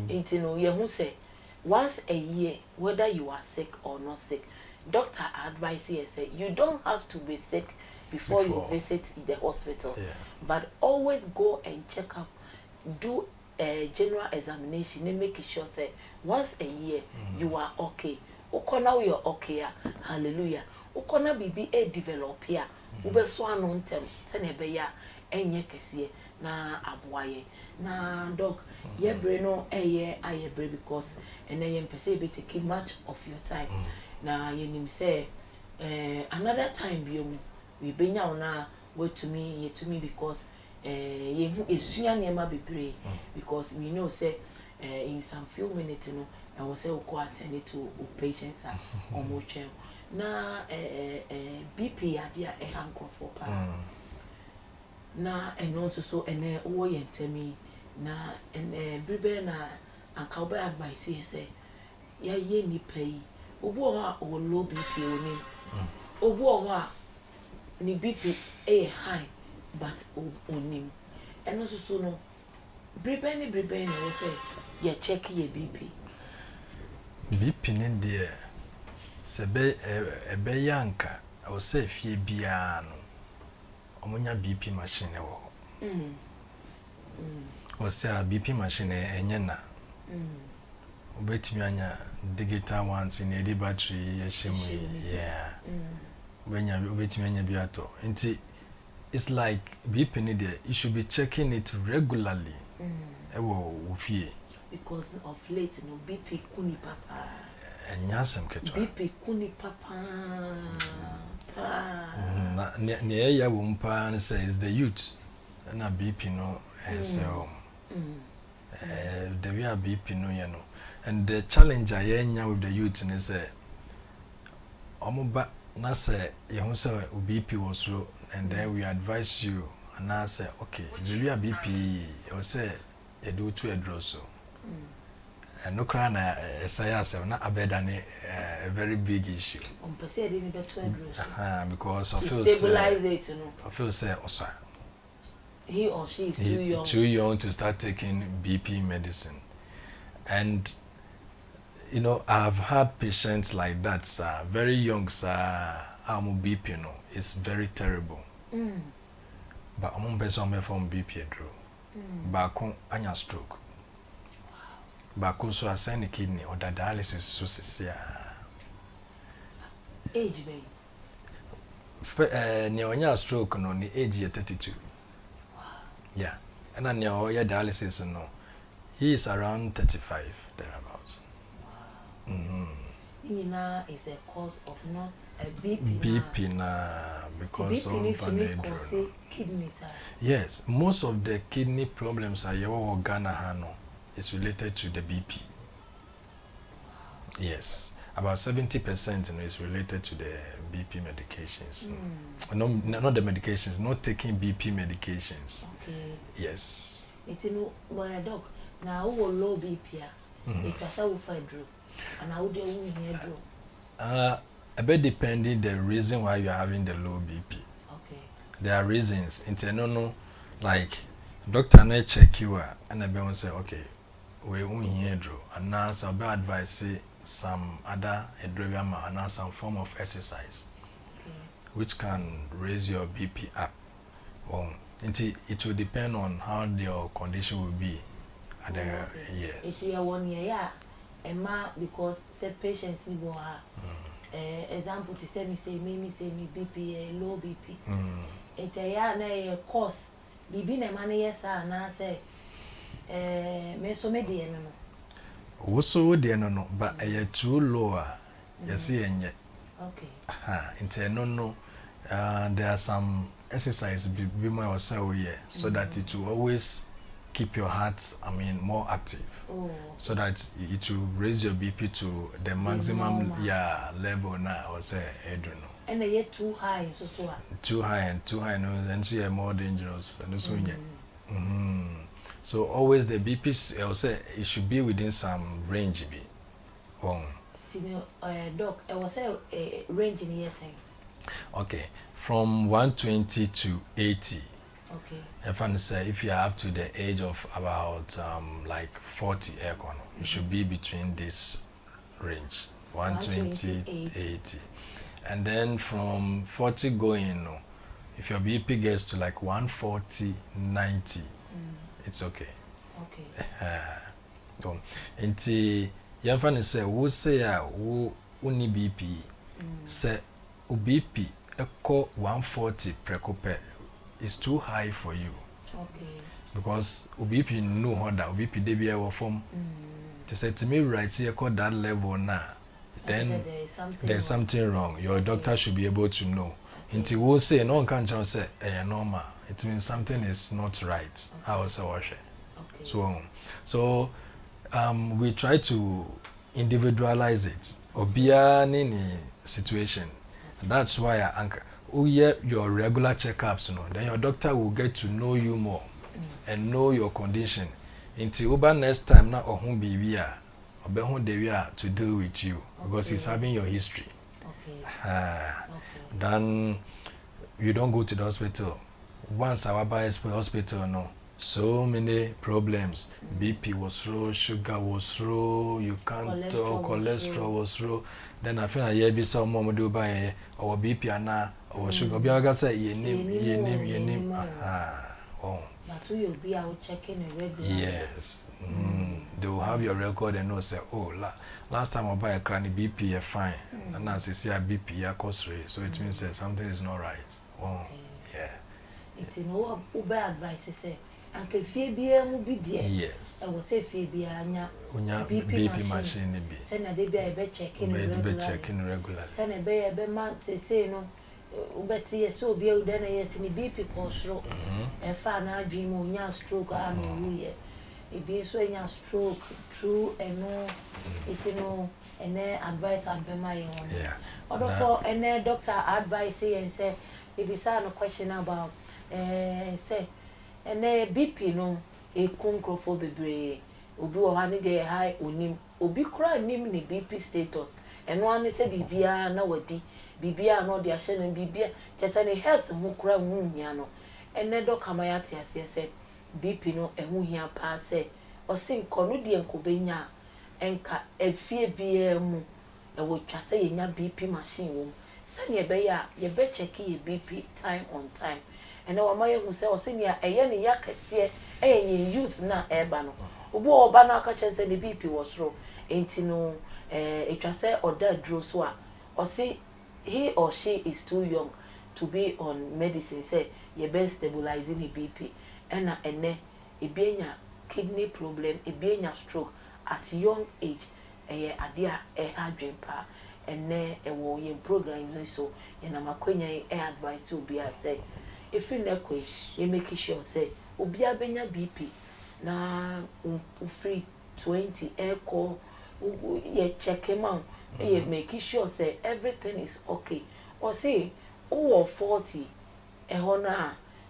Into no ye who say once a year whether you are sick or not sick, doctor advise you say you don't have to be sick before you visit the hospital, but always go and check up, do a general examination and make sure say once a year you are okay. Ukona you're okay, hallelujah. Ukona bibi develop here. Ube swan on tem senebeya enye kesiye na abuaye na dog ye breno ye aye bre because and ye mpese be take much of your time. Na ye nim say another time biomu we benya ona wait to me because ye hu esua niema bebre because we know say in some few minutes no I will say go attend to patients or more na BP adia hanko for pa na and also so and wo yentemi na and bribe na anka oba advice say ya ye ni pay obo ho a o low BP oni obo ho a ni BP high but onim and also so no bribe we say ye check ye BP ne de se be yanka I will say fie bia no omonya BP machine wo o say BP machine enye na obetimi anya digital ones in a battery yeshemu when you obetimi anya biato nti it's like BP ne de you should be checking it regularly ewo ofie because of late no BP kuni papa enyasem keto BP kuni papa na ne ya wo mpa ne say is the youth na BP no so the way BP no you know and the challenge I enya with the youth is say omoba na say you hu say BP was low and then we advise you and I say okay the way BP or say you do to a draw so and no cry na say na abedane a very big issue because I feel stabilize it I feel say also he or she is too young to start taking BP medicine. And you know, I've had patients like that, sir, very young, sir, BP, you know, it's very terrible. But I'm person from BP draw. Back on anya stroke. Back also assign the kidney or the dialysis so age baby. Near stroke no the age 32. Yeah. And then your dialysis no. He is around 35 thereabouts. Ina is a cause of not a BP. BP na because of kidneys. Yes, most of the kidney problems are your Ghana Hano is related to the BP. Yes, about 70% is related to the BP medications. No, not the medications, not taking BP medications. Okay. Yes. It's no my dog. Now who low BP? It was a fedro. And I would do here A bit depending the reason why you're having the low BP. Okay. There are reasons. No, like doctor may check you and I be say, okay, we won't hear and now so be advice say some other and now some form of exercise, which can raise your BP up. It will depend on how your condition will be at the years. It's your 1 year, yeah. Because say patients need more. Example to say me BP low BP. It's a course. Bibi na money yes na say me so me de no. Wo so de no but too low yes yenye. Okay. No. There are some exercise be more so that it will always keep your heart more active. Oh. So that it will raise your BP to the maximum level now or say I don't know. And they too high so. Too high no then so you're more dangerous and so So always the BP I will say it should be within some range be. Doc, I was a range in years. Okay, from 120 to 80. Okay. If you are up to the age of about like 40 you should be between this range 120 80. And then from 40 going if your BP gets to like 140 90 it's okay. Until you say who say who need BP say BP echo 140 precope is too high for you. Okay. Because BP no other BP debia or form to say to me right here call that level now then there's something wrong. Your doctor should be able to know. Until we say no one can just say normal, it means something is not right. I also wash it. So we try to individualize it or be any situation. That's why I anchor. Your regular checkups, then your doctor will get to know you more and know your condition. Until next time now or whom be to deal with you because he's having your history. Then you don't go to the hospital. Once our hospital so many problems. BP was low, sugar was low, you can't talk, cholesterol was low. Then I feel like be some more do by our BP and our sugar. Be I say your name. But you'll be out checking a regular. Yes. They will have your record and know say, oh, last time I buy a cranny BP fine, and now they see a BP cost rate, so it means that something is not right. Yeah. It's no Uber advice say. And can fear be a movie dear. Yes. I will say fear be a BP machine. Send a baby I bet checking regular. Send a baby a month say no. Betty so be out then yes in the BP control. A fan I dream on your stroke arm it be so in your stroke true and no it's no and then advice and be my own. Yeah. Other for and then doctor advice and say if you say no question about say and BP no a concro for bebre obi o hani dey high onim obi kura nim ni BP status and one say bibia na wadi bibia no dey ahye no bibia just any health mu kura mu hia no and do kamaya te ase say BP no ehu hia pa say o sin kono dey enkobenya enka efie bia mu e wo twa say yenya BP machine wo say ye be ya ye be check ye BP time on time. And now my who say or senior a yenny yakase a youth na ebano. Ubo or banner catches the BP was low. Ain't no it was say or dead drew swa. Or say he or she is too young to be on medicine, say ye best stabilizing the BP. And a being kidney problem, a being a stroke at young age, a idea a hard dream pa. And a war program so and I'm a queen advice will be I say. If you nekwe, you make sure say obia benya BP na free 20 echo ye check him out. You make sure say everything is okay. Or say 40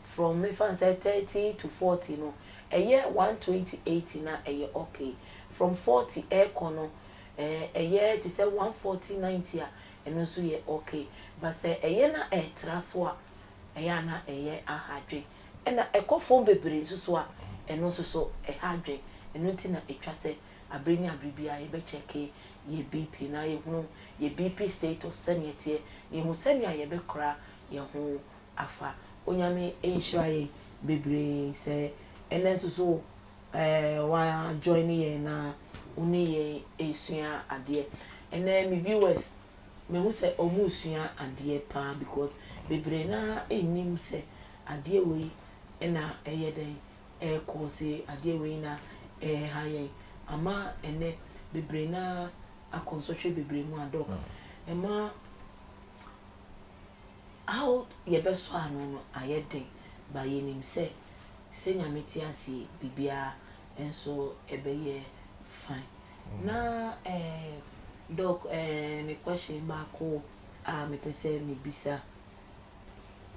from if I say 30 to 40 no a year 120 80 na a year okay. From 40 echo no a year to say 140 90 eno so ye okay but say eye na etra so a eye na eye ahadwe ena ekofo bebre nso a eno so ehadwe eno nti na etwa se abreni abribia ye be check ye BP na ye hu ye BP status sene tie ye hu sene ye be kra ye hu afa onyame enhira ye bebre se ene so wa join ye na uni ye esua ade ene mi viewers me hu se omusua ade pa because bebre na enim se ade we ena eye den cause ade we na haye ama ene bebre na akonsotwe bebre mu adok ema how ye beso anu no ayede ba ye nim se nyame ti ase bibia enso ebeye fine na doc me question ba ko me pese me bisa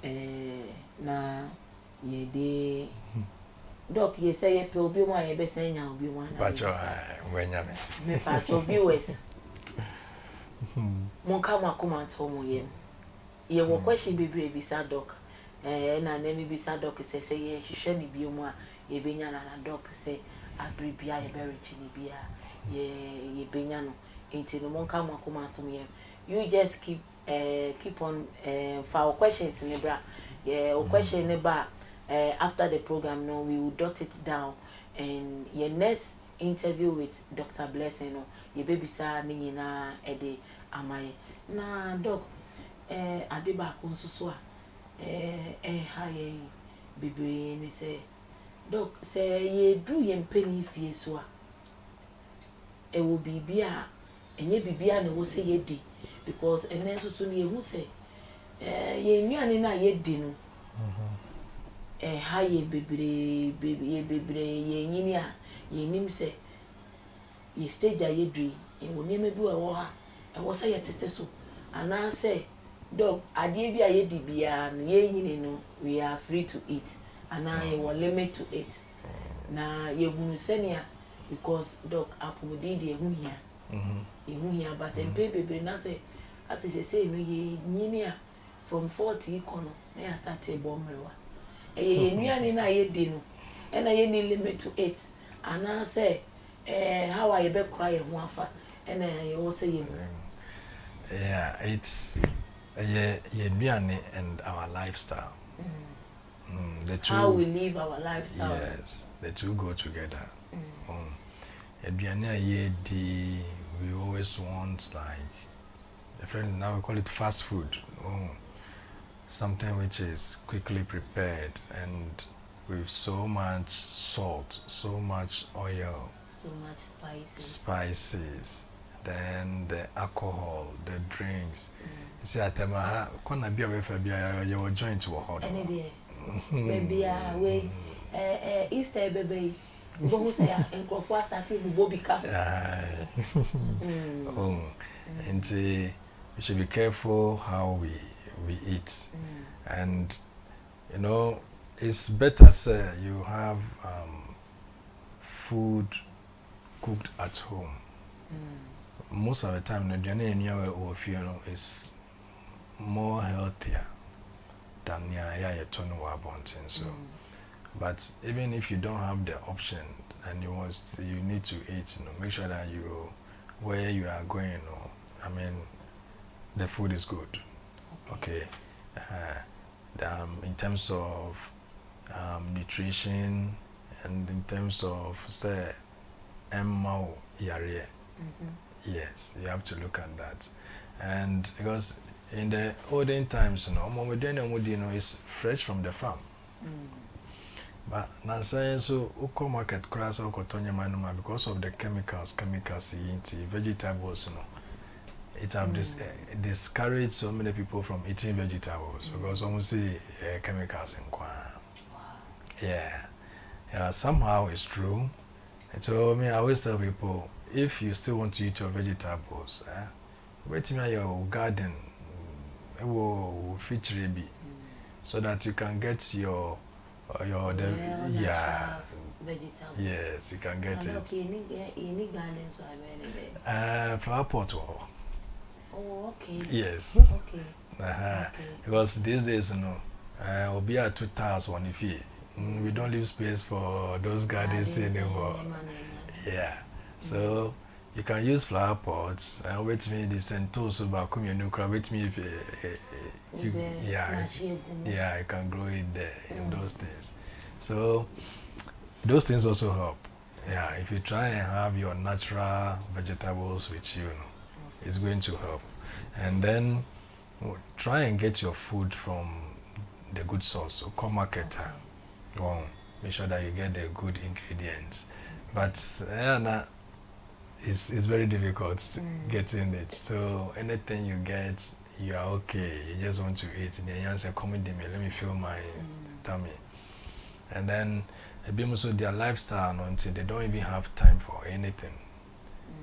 na ye de doc ye say ye pe obi mo ye be say nya obi mo na pacho wenya me pacho viewers mon kama kuma to mo ye wo question bebre bisa doc na me bisa doc say ye hwehwe ni bi mu a ye benya na doc say abribia ye be rich ni bia ye benya no enti no mon kama kuma to mo you just keep on for our questions in bra o question ne ba after the program no we will dot it down and your next interview with Dr. Blessyn no ye baby sa ni nyina ede amaye na doc ade ba ko nso so a haye bebre ni se doc se ye du ye mpani fie so a wo bibia enye bibia na wo se ye di because enen so so ni ehu se ye nnuane na ye di no haye bebre ye nyini a ye nim se ye stage a ye dui ye wo neme bi wo ha e wo se ye tete so ana se dog ade bi a ye di bia na ye nyini no we are free to eat ana ye wo limit to it na ye gunu senia because dog apodi de ehu hia ehu hia but empe bebre na se as say no ye nyini a from 40 ikono na ya start e bomrewa ye nnuane na ye di no e na ye ni limit to 8 ana say how I be cry ho afa e na ye wo say ye yeah it's ye nnuane and our lifestyle the two, how we live our lifestyle. Yes, the two go together. Ye di we always want like a friend now we call it fast food. Something which is quickly prepared and with so much salt, so much oil, so much spices, then the alcohol, the drinks. You see, at Temaha, kona bia we fabia you joint to a hot. Baby, we Easter baby. Go say and go for starting Bobby Cup. And we should be careful how we eat. And you know, it's better say you have food cooked at home. Most of the time the journey in your is more healthier than your turn so but even if you don't have the option and you need to eat, make sure that where you are going, I mean the food is good. Okay. In terms of nutrition and in terms of say yes, you have to look at that. And because in the olden times, is fresh from the farm. But now saying so, uko market crass or cotonia manuma because of the chemicals into vegetables, it have discouraged so many people from eating vegetables because almost see chemicals in kwa. Yeah, somehow it's true. And so I always tell people, if you still want to eat your vegetables, wait till your garden will feature it so that you can get your vegetables. Yes, you can get it. You need gardens, so I mean flower pot. Oh, okay. Yes. Okay. Uh-huh. Okay. Because these days, we'll be at 2,000 if you. We don't leave space for those gardens anymore. Yeah. So you can use flower pots and wait me the sentoso bakum you know wait me if you yeah you can grow it there in those things. So those things also help. Yeah, if you try and have your natural vegetables with you, it's going to help. And then try and get your food from the good source. So come market, make sure that you get the good ingredients. But it's very difficult getting it. So anything you get, you are okay. You just want to eat. Then you say, "Come with me. Let me fill my tummy." And then also their lifestyle until they don't even have time for anything.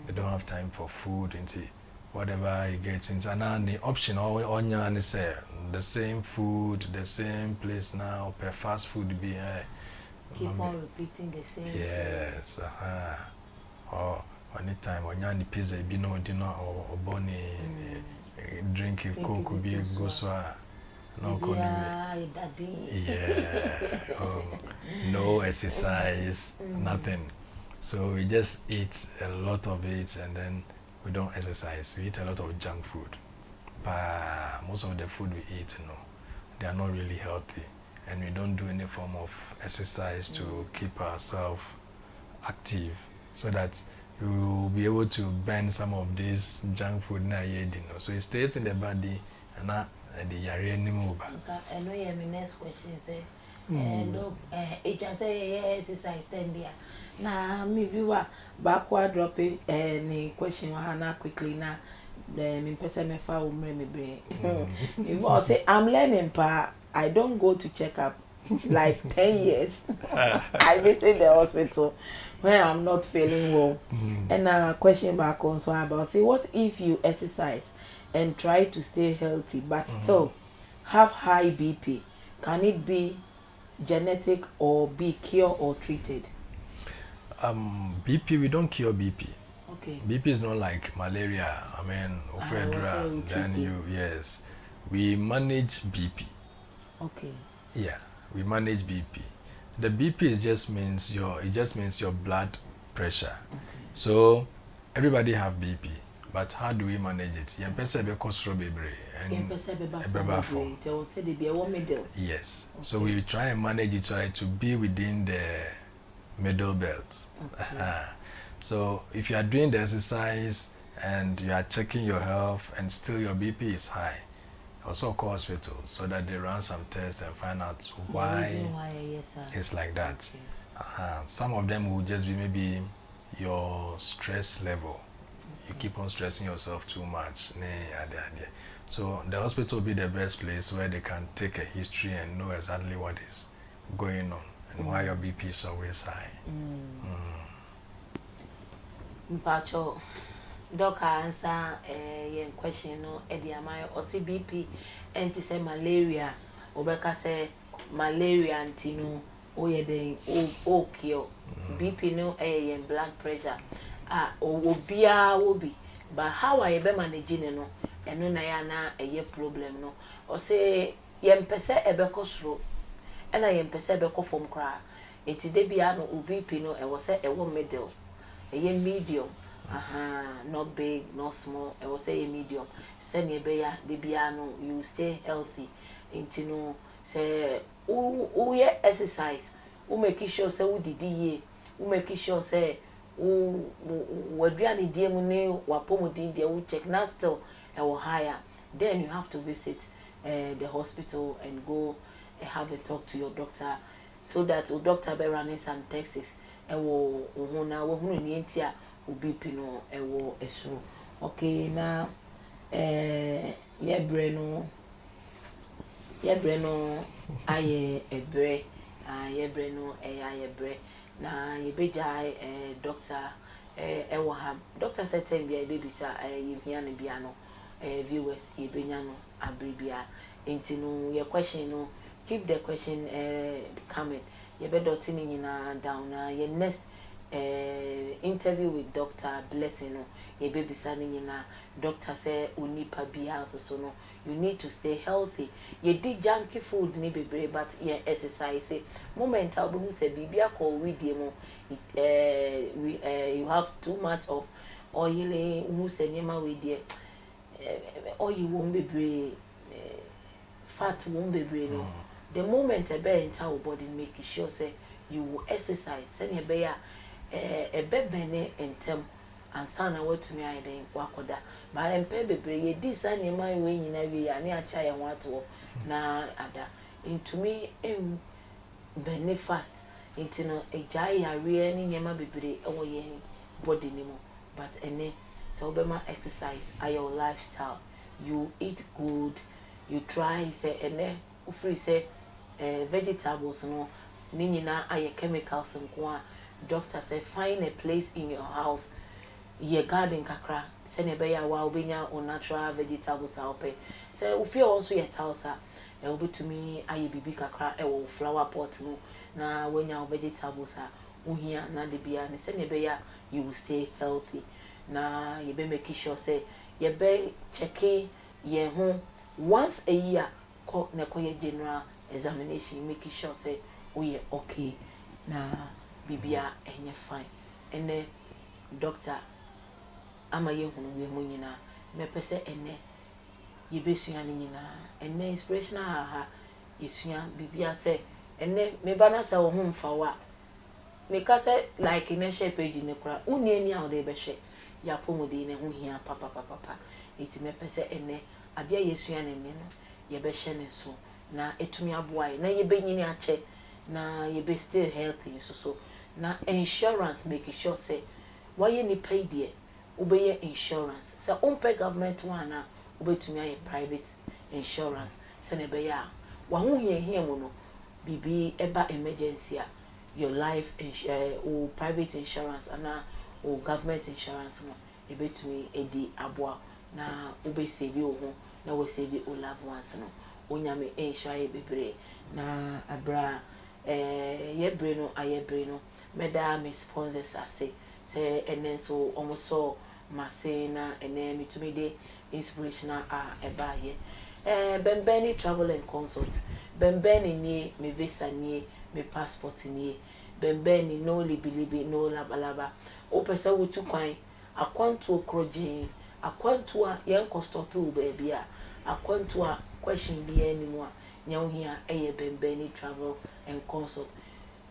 They don't have time for food until whatever you get into. And the option on is the same food, the same place now. Per fast food be keep on repeating the same. Yes. Or anytime when you pizza be no dinner or bunny drink coke be go so no no exercise, nothing. So we just eat a lot of it and then we don't exercise. We eat a lot of junk food. But most of the food we eat, they are not really healthy. And we don't do any form of exercise to keep ourselves active so that we will be able to burn some of this junk food na so it stays in the body and the yare anymore. I know my next question say look it can say exercise then there. Now me viewer backward drop it any question Hannah quickly now me person me fa umre me brain. If I say I'm learning I don't go to check up like 10 years. I visit the hospital when I'm not feeling well. And a question back on so about say what if you exercise and try to stay healthy but still have high BP? Can it be genetic or be cured or treated? BP, we don't cure BP. Okay. BP is not like malaria. I mean, Ofedra. Then yes, we manage BP. Okay. Yeah, we manage BP. The BP just means your blood pressure. Okay. So everybody have BP, but how do we manage it? Yes. Okay. So we try and manage it so that to be within the middle belt. Okay. So if you are doing the exercise and you are checking your health and still your BP is high, also call hospital so that they run some tests and find out why it's like that. Okay. Some of them will just be maybe your stress level. Okay. You keep on stressing yourself too much. So the hospital will be the best place where they can take a history and know exactly what is going on and why your BP is always high. Mpacho, Doctor answer question no ediamai or CBP and to say malaria obeka say malaria antino oye den o kio BP no blood pressure obia obi but how I be managing no eno na ya na problem no or say yem pese ebeko sro ena yem pese ebeko from kra eti de bia no BP no e was say e wo middle medium. Not big, not small. I will say a medium. Send your bear, the piano, you stay healthy. Into no say, oh, yeah, exercise. Who make sure say, who did ye? Who make sure say, what really dear money, what pomodin, they will check now still, I will hire. Then you have to visit the hospital and go have a talk to your doctor so that your doctor be running some tests. I will, now, who need BP no ewo esro. Okay, na yebre no aye ebre yebre no yebre na yebeja doctor ewo ha doctor said time bia baby sa yehia ne bia no viewers yebenya no abribia enti no your question no keep the question coming yebe dot ni nyina down na your next interview with Dr. Blessyn no ye baby sani na doctor say onipa bia so no you need to stay healthy ye di junky food ni bebre but ye exercise moment I be say bibia ko with mo you have too much of oil who say nyema we there oil won bebre fat won bebre no the moment a be enter our body make sure say you will exercise send ye be a bebene entem ansa na watumi ayden wakoda ba empe bebre ye di sa nyema we nyina we ya ne acha ye wato na ada intumi em bene fast intino ejai ya re ni nyema bebre ewo ye body ni mo but ene so obema exercise are your lifestyle you eat good you try say ene ufri say vegetables no ni nyina aye chemicals nko a doctor say find a place in your house your garden kakra say ne be ya wa obenya on natural vegetables aope say ufie also your house a obetumi aye bibi kakra e wo flower pot no na wenya vegetables a uhia na de bia ne say ne be ya you will stay healthy na you be make sure say you be checking ye ho once a year ko ne ko ye general examination make sure say we are okay na bibia enye fine ene doctor ama ye hunu we mu nyina me pese ene ye besua ni nyina ene inspirational ha yesua bibia say ene me bana say wo hu mfa wa me ka say like in share page ne kura uni ani a de be hwe ya pomodi ne hu hia papa iti me pese ene ade yesua ne ne no ye be hye ne so na etumi aboa na ye be nyini ache na ye be still healthy so na insurance make sure say why you pay there obey insurance say pay government one na obetumi aye private insurance say ne be ya wa hu hie mu no bibi eba emergency a your life or private insurance ana or government insurance no ebetumi edi aboa na obe save o ho na we save o loved ones no onyame insure bebre na abra ye breno aye breno meda me sponsors ase say enen so omoso masena enen mitumi de inspirational eba ye bembeni travel and consult bembeni ni me visa ni me passport ni bembeni no libilibi no labalaba o pesa wutu kwan akwantu okroje akwantu a yen ko stop u baby a akwantu a question bi enimu a nyawhia eye bembeni travel and consult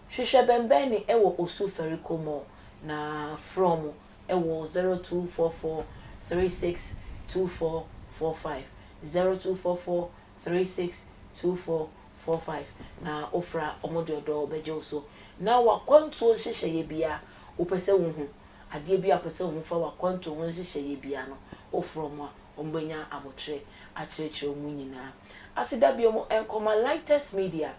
hwehwe bembeni ewo osu ferikomo na from ewo 0244362445 0244362445 na ofra omododo beje so na wakwanto hyehyɛ ye bia opese wohu ade bia opese wohu fa wakwanto ho hyehyɛ ye bia no ofrom a ombenya abotre akyerɛkyerɛ mu nyina asida biomo enkoma lightest media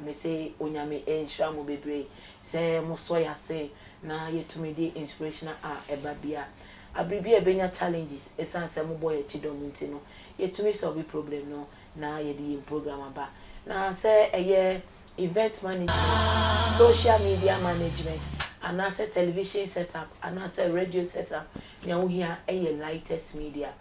me say onyame enhra mo bebre say mo so ya say na yetumi di inspirational eba bia abribia ebenya challenges esanse mo boy chidom ntino yetumi solve problem no na yedi program aba na say eye event management social media management and say television setup and say radio setup na wo hia eye lightest media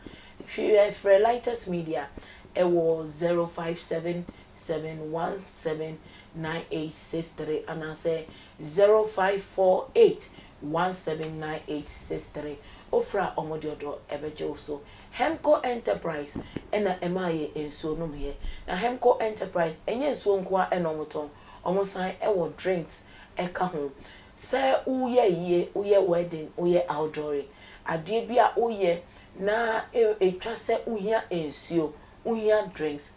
for lightest media it was 0577179863 and I say 0548179863 ofra omodiodo ebeje so Hemco Enterprise ena emaye enso no me na Hemco Enterprise enye enso nko a enomoton omosan ewo drinks eka ho say uye wedding uye outdooring ade bia uye na etwa se uhia ensio uhia drinks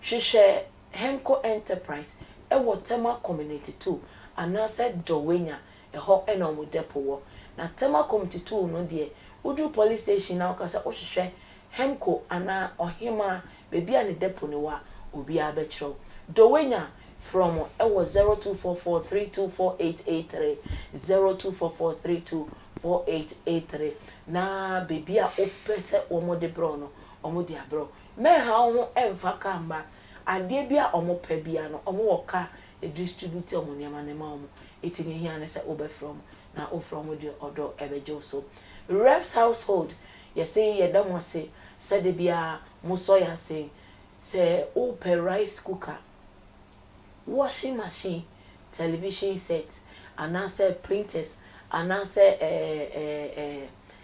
hwehwe Hemco Enterprise ewo tema community 2 anase Dowenya eho enomo depo wo na tema community 2 no de udu police station na okasa ohwehwe Hemco ana ohima bebi a ne depo ne wa obi abechro Dowenya from ewo 0244324883 0244324883 na bebi a opese omode bro no omode abro me ha ho emfa kamba ade bia omo pa bia no omo woka e distribute omo niam ne ma omo itimi hia ne se obe from na o from de odo ebejo so Reps household ye say ye da mo se said de bia mo so ya say open rice cooker, washing machine, television set, and answer printers, and answer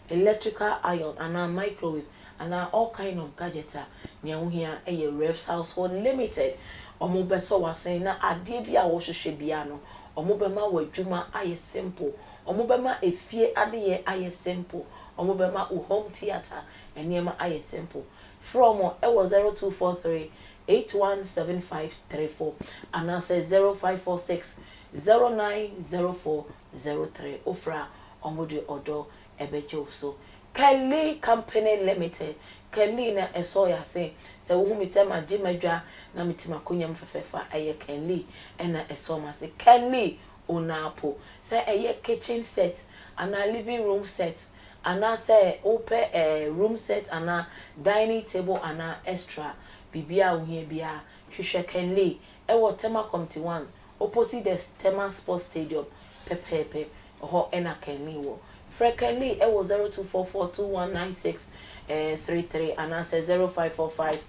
electrical iron, and microwave, and all kind of gadgets. Near here a Reps household limited. Omo beso was saying na adie bia wo hwehwe bia no omo bema wadwuma aye simple omo bema efie adeye aye simple omo bema home theater eniema aye simple from e was 0243 817534 and answer 0546 090403 ofra omo de odo ebejo so Kelly Company Limited Kelly na esoya say wo hu mi se ma jimadwa na mitima konyam fefefa eye Kelly na esoma say Kelly onapo say eye kitchen set and a living room set and say open room set and a dining table and a extra bibia wo hia bia hwehwe Kelly e wo Tema Committee 1 opposite the Tema Sports Stadium pepepe ho na Kelly wo Frequently, it was 0244219633 and answer 0545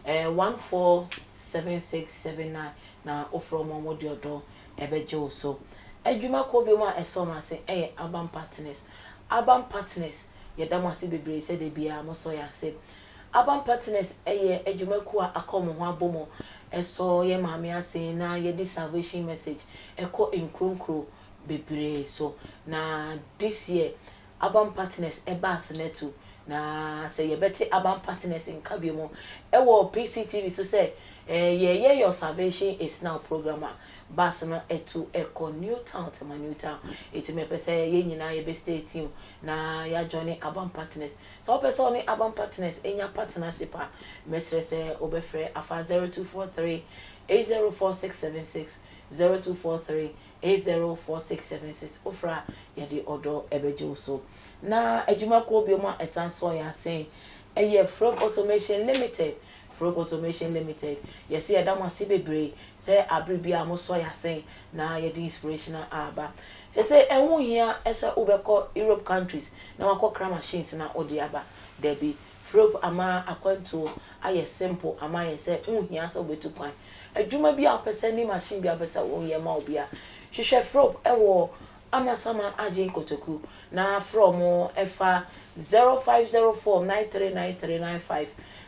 147679. Now, offer more your door, ebejo so. Ejuma Kobioma esoma say, Abam partners. Abam partners, Yadamasi Bibre said they be a mosoya said. Abam partners, Ejuma Kua Akomo Wabomo, so ye mamia say, na ye this salvation message, echo in Krunkru. Bebre so na this year Abam partners ebas netu na say you better Abam partners in Kabiomo ewo PCTV so say your salvation is now programmer basna etu eco new town to my new town it me say ye nyina ye be stay team na ya joining Abam partners so person ni Abam partners enya partnership a mesre say obefre afa 0243 804676 0243 804676 ofra yadi odo ebejo so na ejuma ko bioma esanso ya saying from automation limited yes ya da mwasi bebre say abribia mo so ya saying na yadi inspirational aba say enwu hia esa obeko Europe countries na wako kra machines na odi aba debi frop ama akwanto aye simple ama ye say unhia sa obetu kwan ejuma bia opese ni machine bia opese onye ma obia hwehwe frop ewo amasaman agin kotoku na from efa 0504939395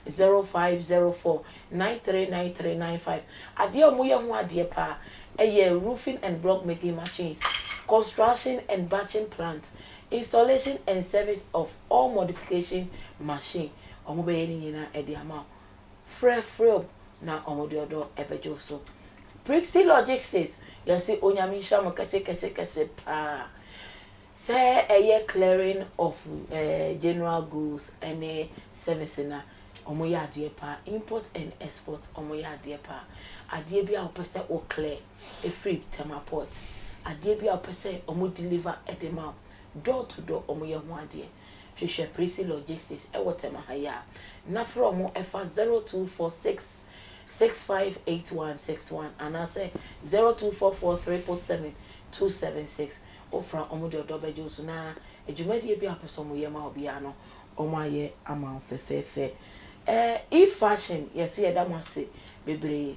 0504939395 ade omoye ho ade pa roofing and block making machines, construction and batching plants, installation and service of all modification machine omo be ni na e de ama free na omo de odo ebejo so Brixie Logistics yasi onyamisha mo kese pa say clearing of general goods and service na omo ya de pa import and export omo ya de pa adie bia opese o clear e free Tema port adie bia opese omo deliver at the mouth door to door omo ye ho adie hwehwe Brixie Logistics e Tema haya na from efa 0246 658161 and I say 0244377276 ofra omodio dobejo so na ejumadi bi apeso mo ye ma obi ano omaye ama fefefe if fashion yes ye da mo say bebre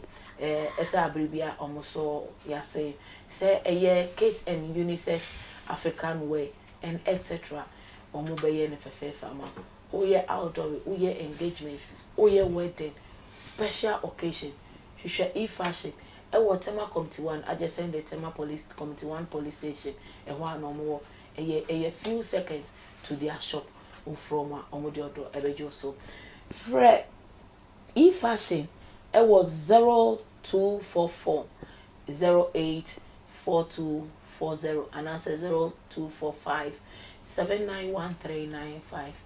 esa abribia omoso ya say kids and unisex African wear and etc omo be ye ne fefefe ama oye outdoor oye engagement oye wedding special occasion hwehwe fashion Tema Committee 1 I just send the Tema Police Committee 1 police station one no more a few seconds to their shop from omododo ebejo so fre fashion was 0244 084240 and answer 0245 791395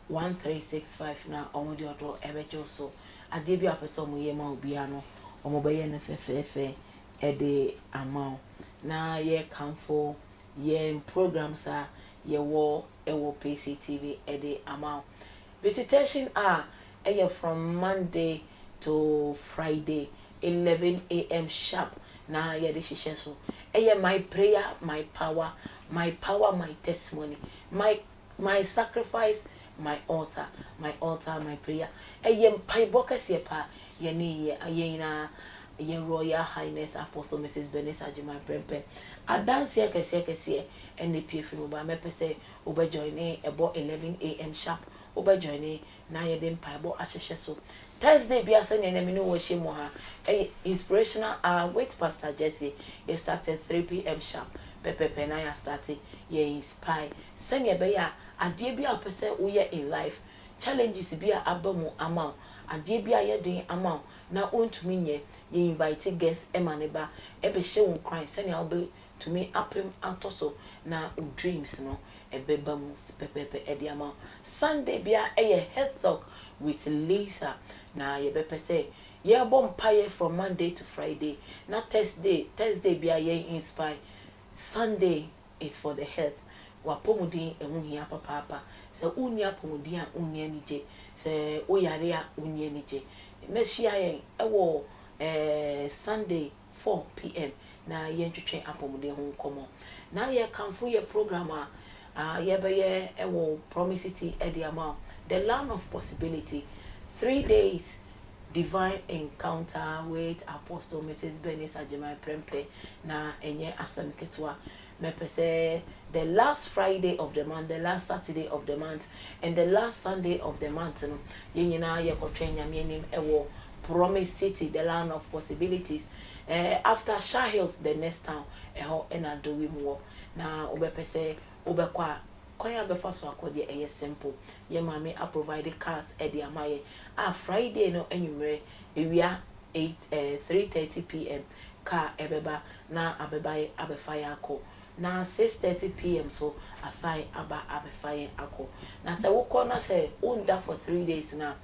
1365 na omododo ebejo so adebi apeso mo ye ma obia no omo be ye ne fefefe e de amount na ye kamfo ye programs a ye wo PCTV e de amount visitation from Monday to Friday 11 a.m. sharp na ye de shishe so my prayer, my power, my testimony, my sacrifice, my altar, my prayer. Mpaebɔ kɛseɛ pa yɛne yɛnyina yɛn Royal Highness Apostle Mrs. Bernice Ajima Prempe adanseɛ kɛseɛ ɛne pie fi mu ba mɛpɛ sɛ wobɛjoine ɛbɔ 11 a.m. sharp wobɛjoine na yɛde mpaebɔ ahyehyɛ so Thursday bi asa ne me no wo hye mu ha inspirational with Pastor Jessy it started 3 p.m. sharp pepepe na ya started ye inspire sɛnea ɛbɛyɛ a adeɛ bi a wopɛ sɛ woyɛ in life challenges bi a aba mu ama adeɛ bi a yɛden ama na ontumi nyɛ ye invite guests ema ne ba ɛbɛhyɛ wo kran sɛnea wobɛtumi apem atɔ so na wo dreams no ɛbɛba mu pepepe ɛde ama Sunday bi a health talk with Lisa na yɛbɛpɛ sɛ yɛbɔ mpaeɛ from Monday to Friday na Thursday bi a inspire Sunday is for the health wapɔmuden ɛho hia papaapa sɛ wonni apɔmuden a wonni anigye sɛ woyare a wonni anigye mɛhyia yɛn ɛwɔ Sunday 4 p.m. na yɛntwetwe apɔmuden ho nkɔmmɔ na yɛkamfo yɛ program a yɛbɛyɛ ɛwɔ Promise City ɛde ama the land of possibility 3 days divine encounter with Apostle Mrs. Bernice Ajima Prempe na enye asem ketewa mepese the last Friday of the month, the last Saturday of the month, and the last Sunday of the month no yenyina yekotwe nyame nim ewo Promise City, the land of possibilities. After Shah Hills, the next town eho ena dowi mu na obepese obekwa kwaya befa so akode simple ye mame a provide cars edi amaye Friday no enyumre ewia 3:30 p.m. car ebeba na abebaye abefaye akọ na 6:30 p.m. so assign aba abefaye akọ na se wokọ na se unda for 3 days na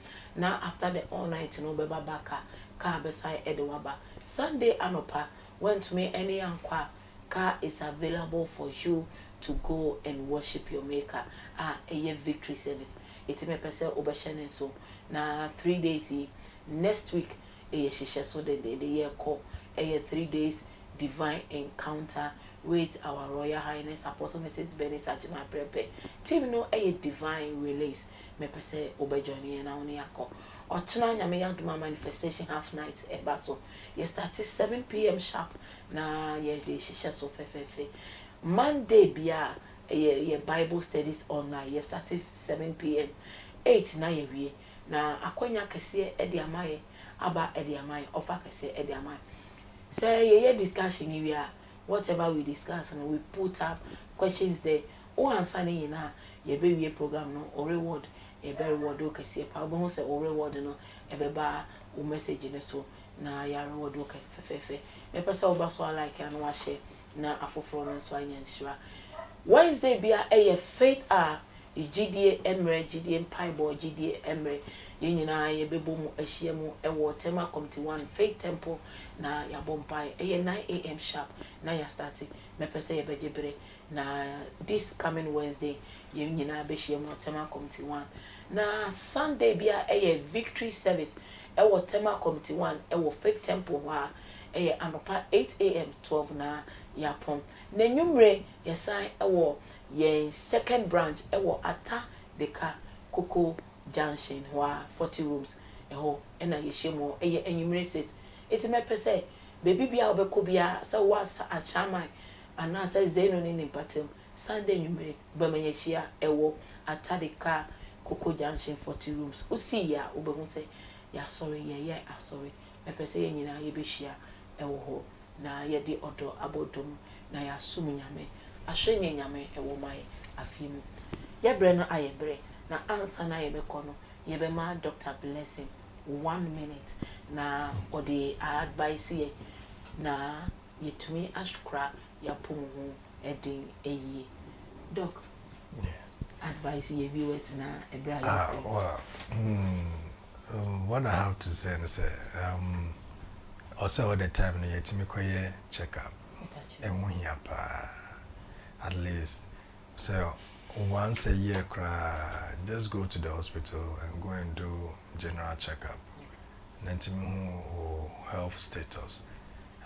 after the all night no beba baka car beside edwaba Sunday anopa went to me any ankwa car is available for you to go and worship your maker a victory service it me pese obeshene so na 3 days next week shisha so the year call 3 days divine encounter with our Royal Highness Apostle Mrs. Bernice Ajima Prempe team no divine release me pese obejoine na oni akọ ochina nyame yaduma manifestation half night eba so ye started 7 p.m. sharp na ye shisha so fefefe Monday bia ye Bible studies online ye started 7 p.m. 8 na ye wie na akwanya kese edi amaye aba edi amaye offer kese edi amaye say ye discussion we are whatever we discuss and we put up questions there o answer ni na ye be wie program no or reward e be reward o kese pa bo say o reward no e be ba o message ne so na ya reward o ka fefefe e pesa oba so like an wa share na afoforo no so anya nshira Wednesday bia faith GDA Emre GDA Mpaibo GDA Emre yenyina ye bebo mu ahia mu ewo tema committee 1 faith temple na ya bompai 9 a.m. sharp na ya starting me pese ye bejebre na this coming Wednesday yenyina be hia mu tema committee 1 na Sunday bia victory service ewo tema committee 1 ewo faith temple wa anopa 8 a.m. 12 na yapon na nwumre yesan ewo yen second branch ewo ata deka Coco Junction wa 40 rooms eho ena yeshemo enwumre says eti me pese baby bia obeko bia se was a chairman ana se zeno ni nimpatem Sunday nwumre ba manyeshia ewo ata deka Coco Junction 40 rooms usi ya obehu se ya sorry ye sorry me pese ye nyina ye behia ewo ho na ye di odo abodom na ya sum nyame ahwenye nyame ewo mai afimu ye bre no ayebre na ansa na ye bekono ye be ma Dr. Blessyn 1 minute na odi advice ye na yetumi ashkra ya pomu edin eyi doc yes advice ye viewers na ebra well what I have to say is also all the time no yetimi koye check up and at least so once a year just go to the hospital and go and do general checkup health status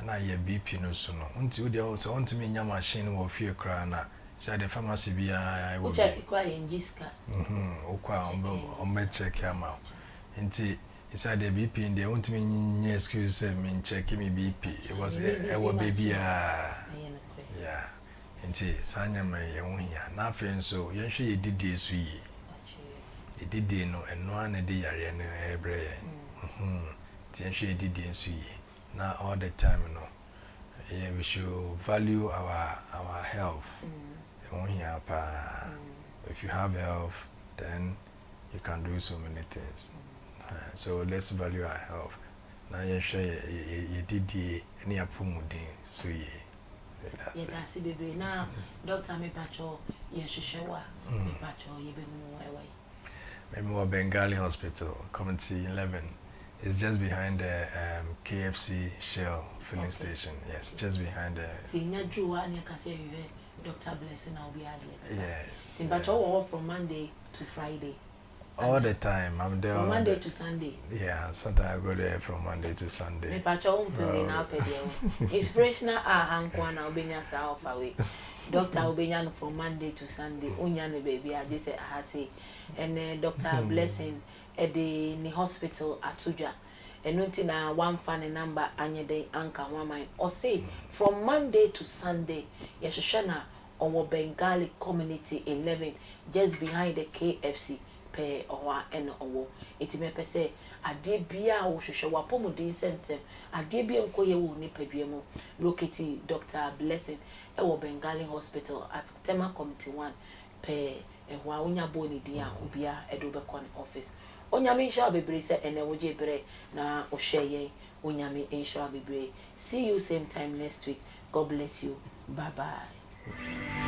na ye BP no so no unti we dey also want me nya machine wo fie kra na say the pharmacy bia I will check kwa yenjiska okwa ombe check ama nti inside the BP in there want me nya excuse say me check me BP it was our baby yeah nti sanya me ye ho hia na afi nso ye hwe ye didie so yi didie no eno ana de yare no ebre ti ye hwe ye didie nso yi na all the time no yeah, we should value our health. If you have health, then you can do so many things. So let's value our health. Now you share you did any apumudi so ye. That's it, baby. Now, Doctor me pacho ye shishawa me pacho ye be mu Maybe Bengali Hospital, Community 11. It's just behind the KFC Shell filling station. Yes, just behind the. Dr. Blessyn, I'll be here. Yes. But all from Monday to Friday. All the time, I'm there. From Monday to Sunday. Yeah, sometimes I go there from Monday to Sunday. Inspirational Hankwana Albania South away. Dr. Albania from Monday to Sunday. Unyane baby, I just say, and Dr. Blessyn at the hospital at Tuja. And until one funny number anya day anka one or say from Monday to Sunday, Yashashana or Bengali Community 11 just behind the KFC pe or and or it may per se a debia or shushawa pomodin sense a debia koye ni peduemo locate Dr. Blessyn or Bengali Hospital at Tema Committee 1 pe a waunya boni dia ubia edobecon office. Onyame insha bebre se ene woje bre na osheye onyame insha bebre. See you same time next week. God bless you. Bye bye.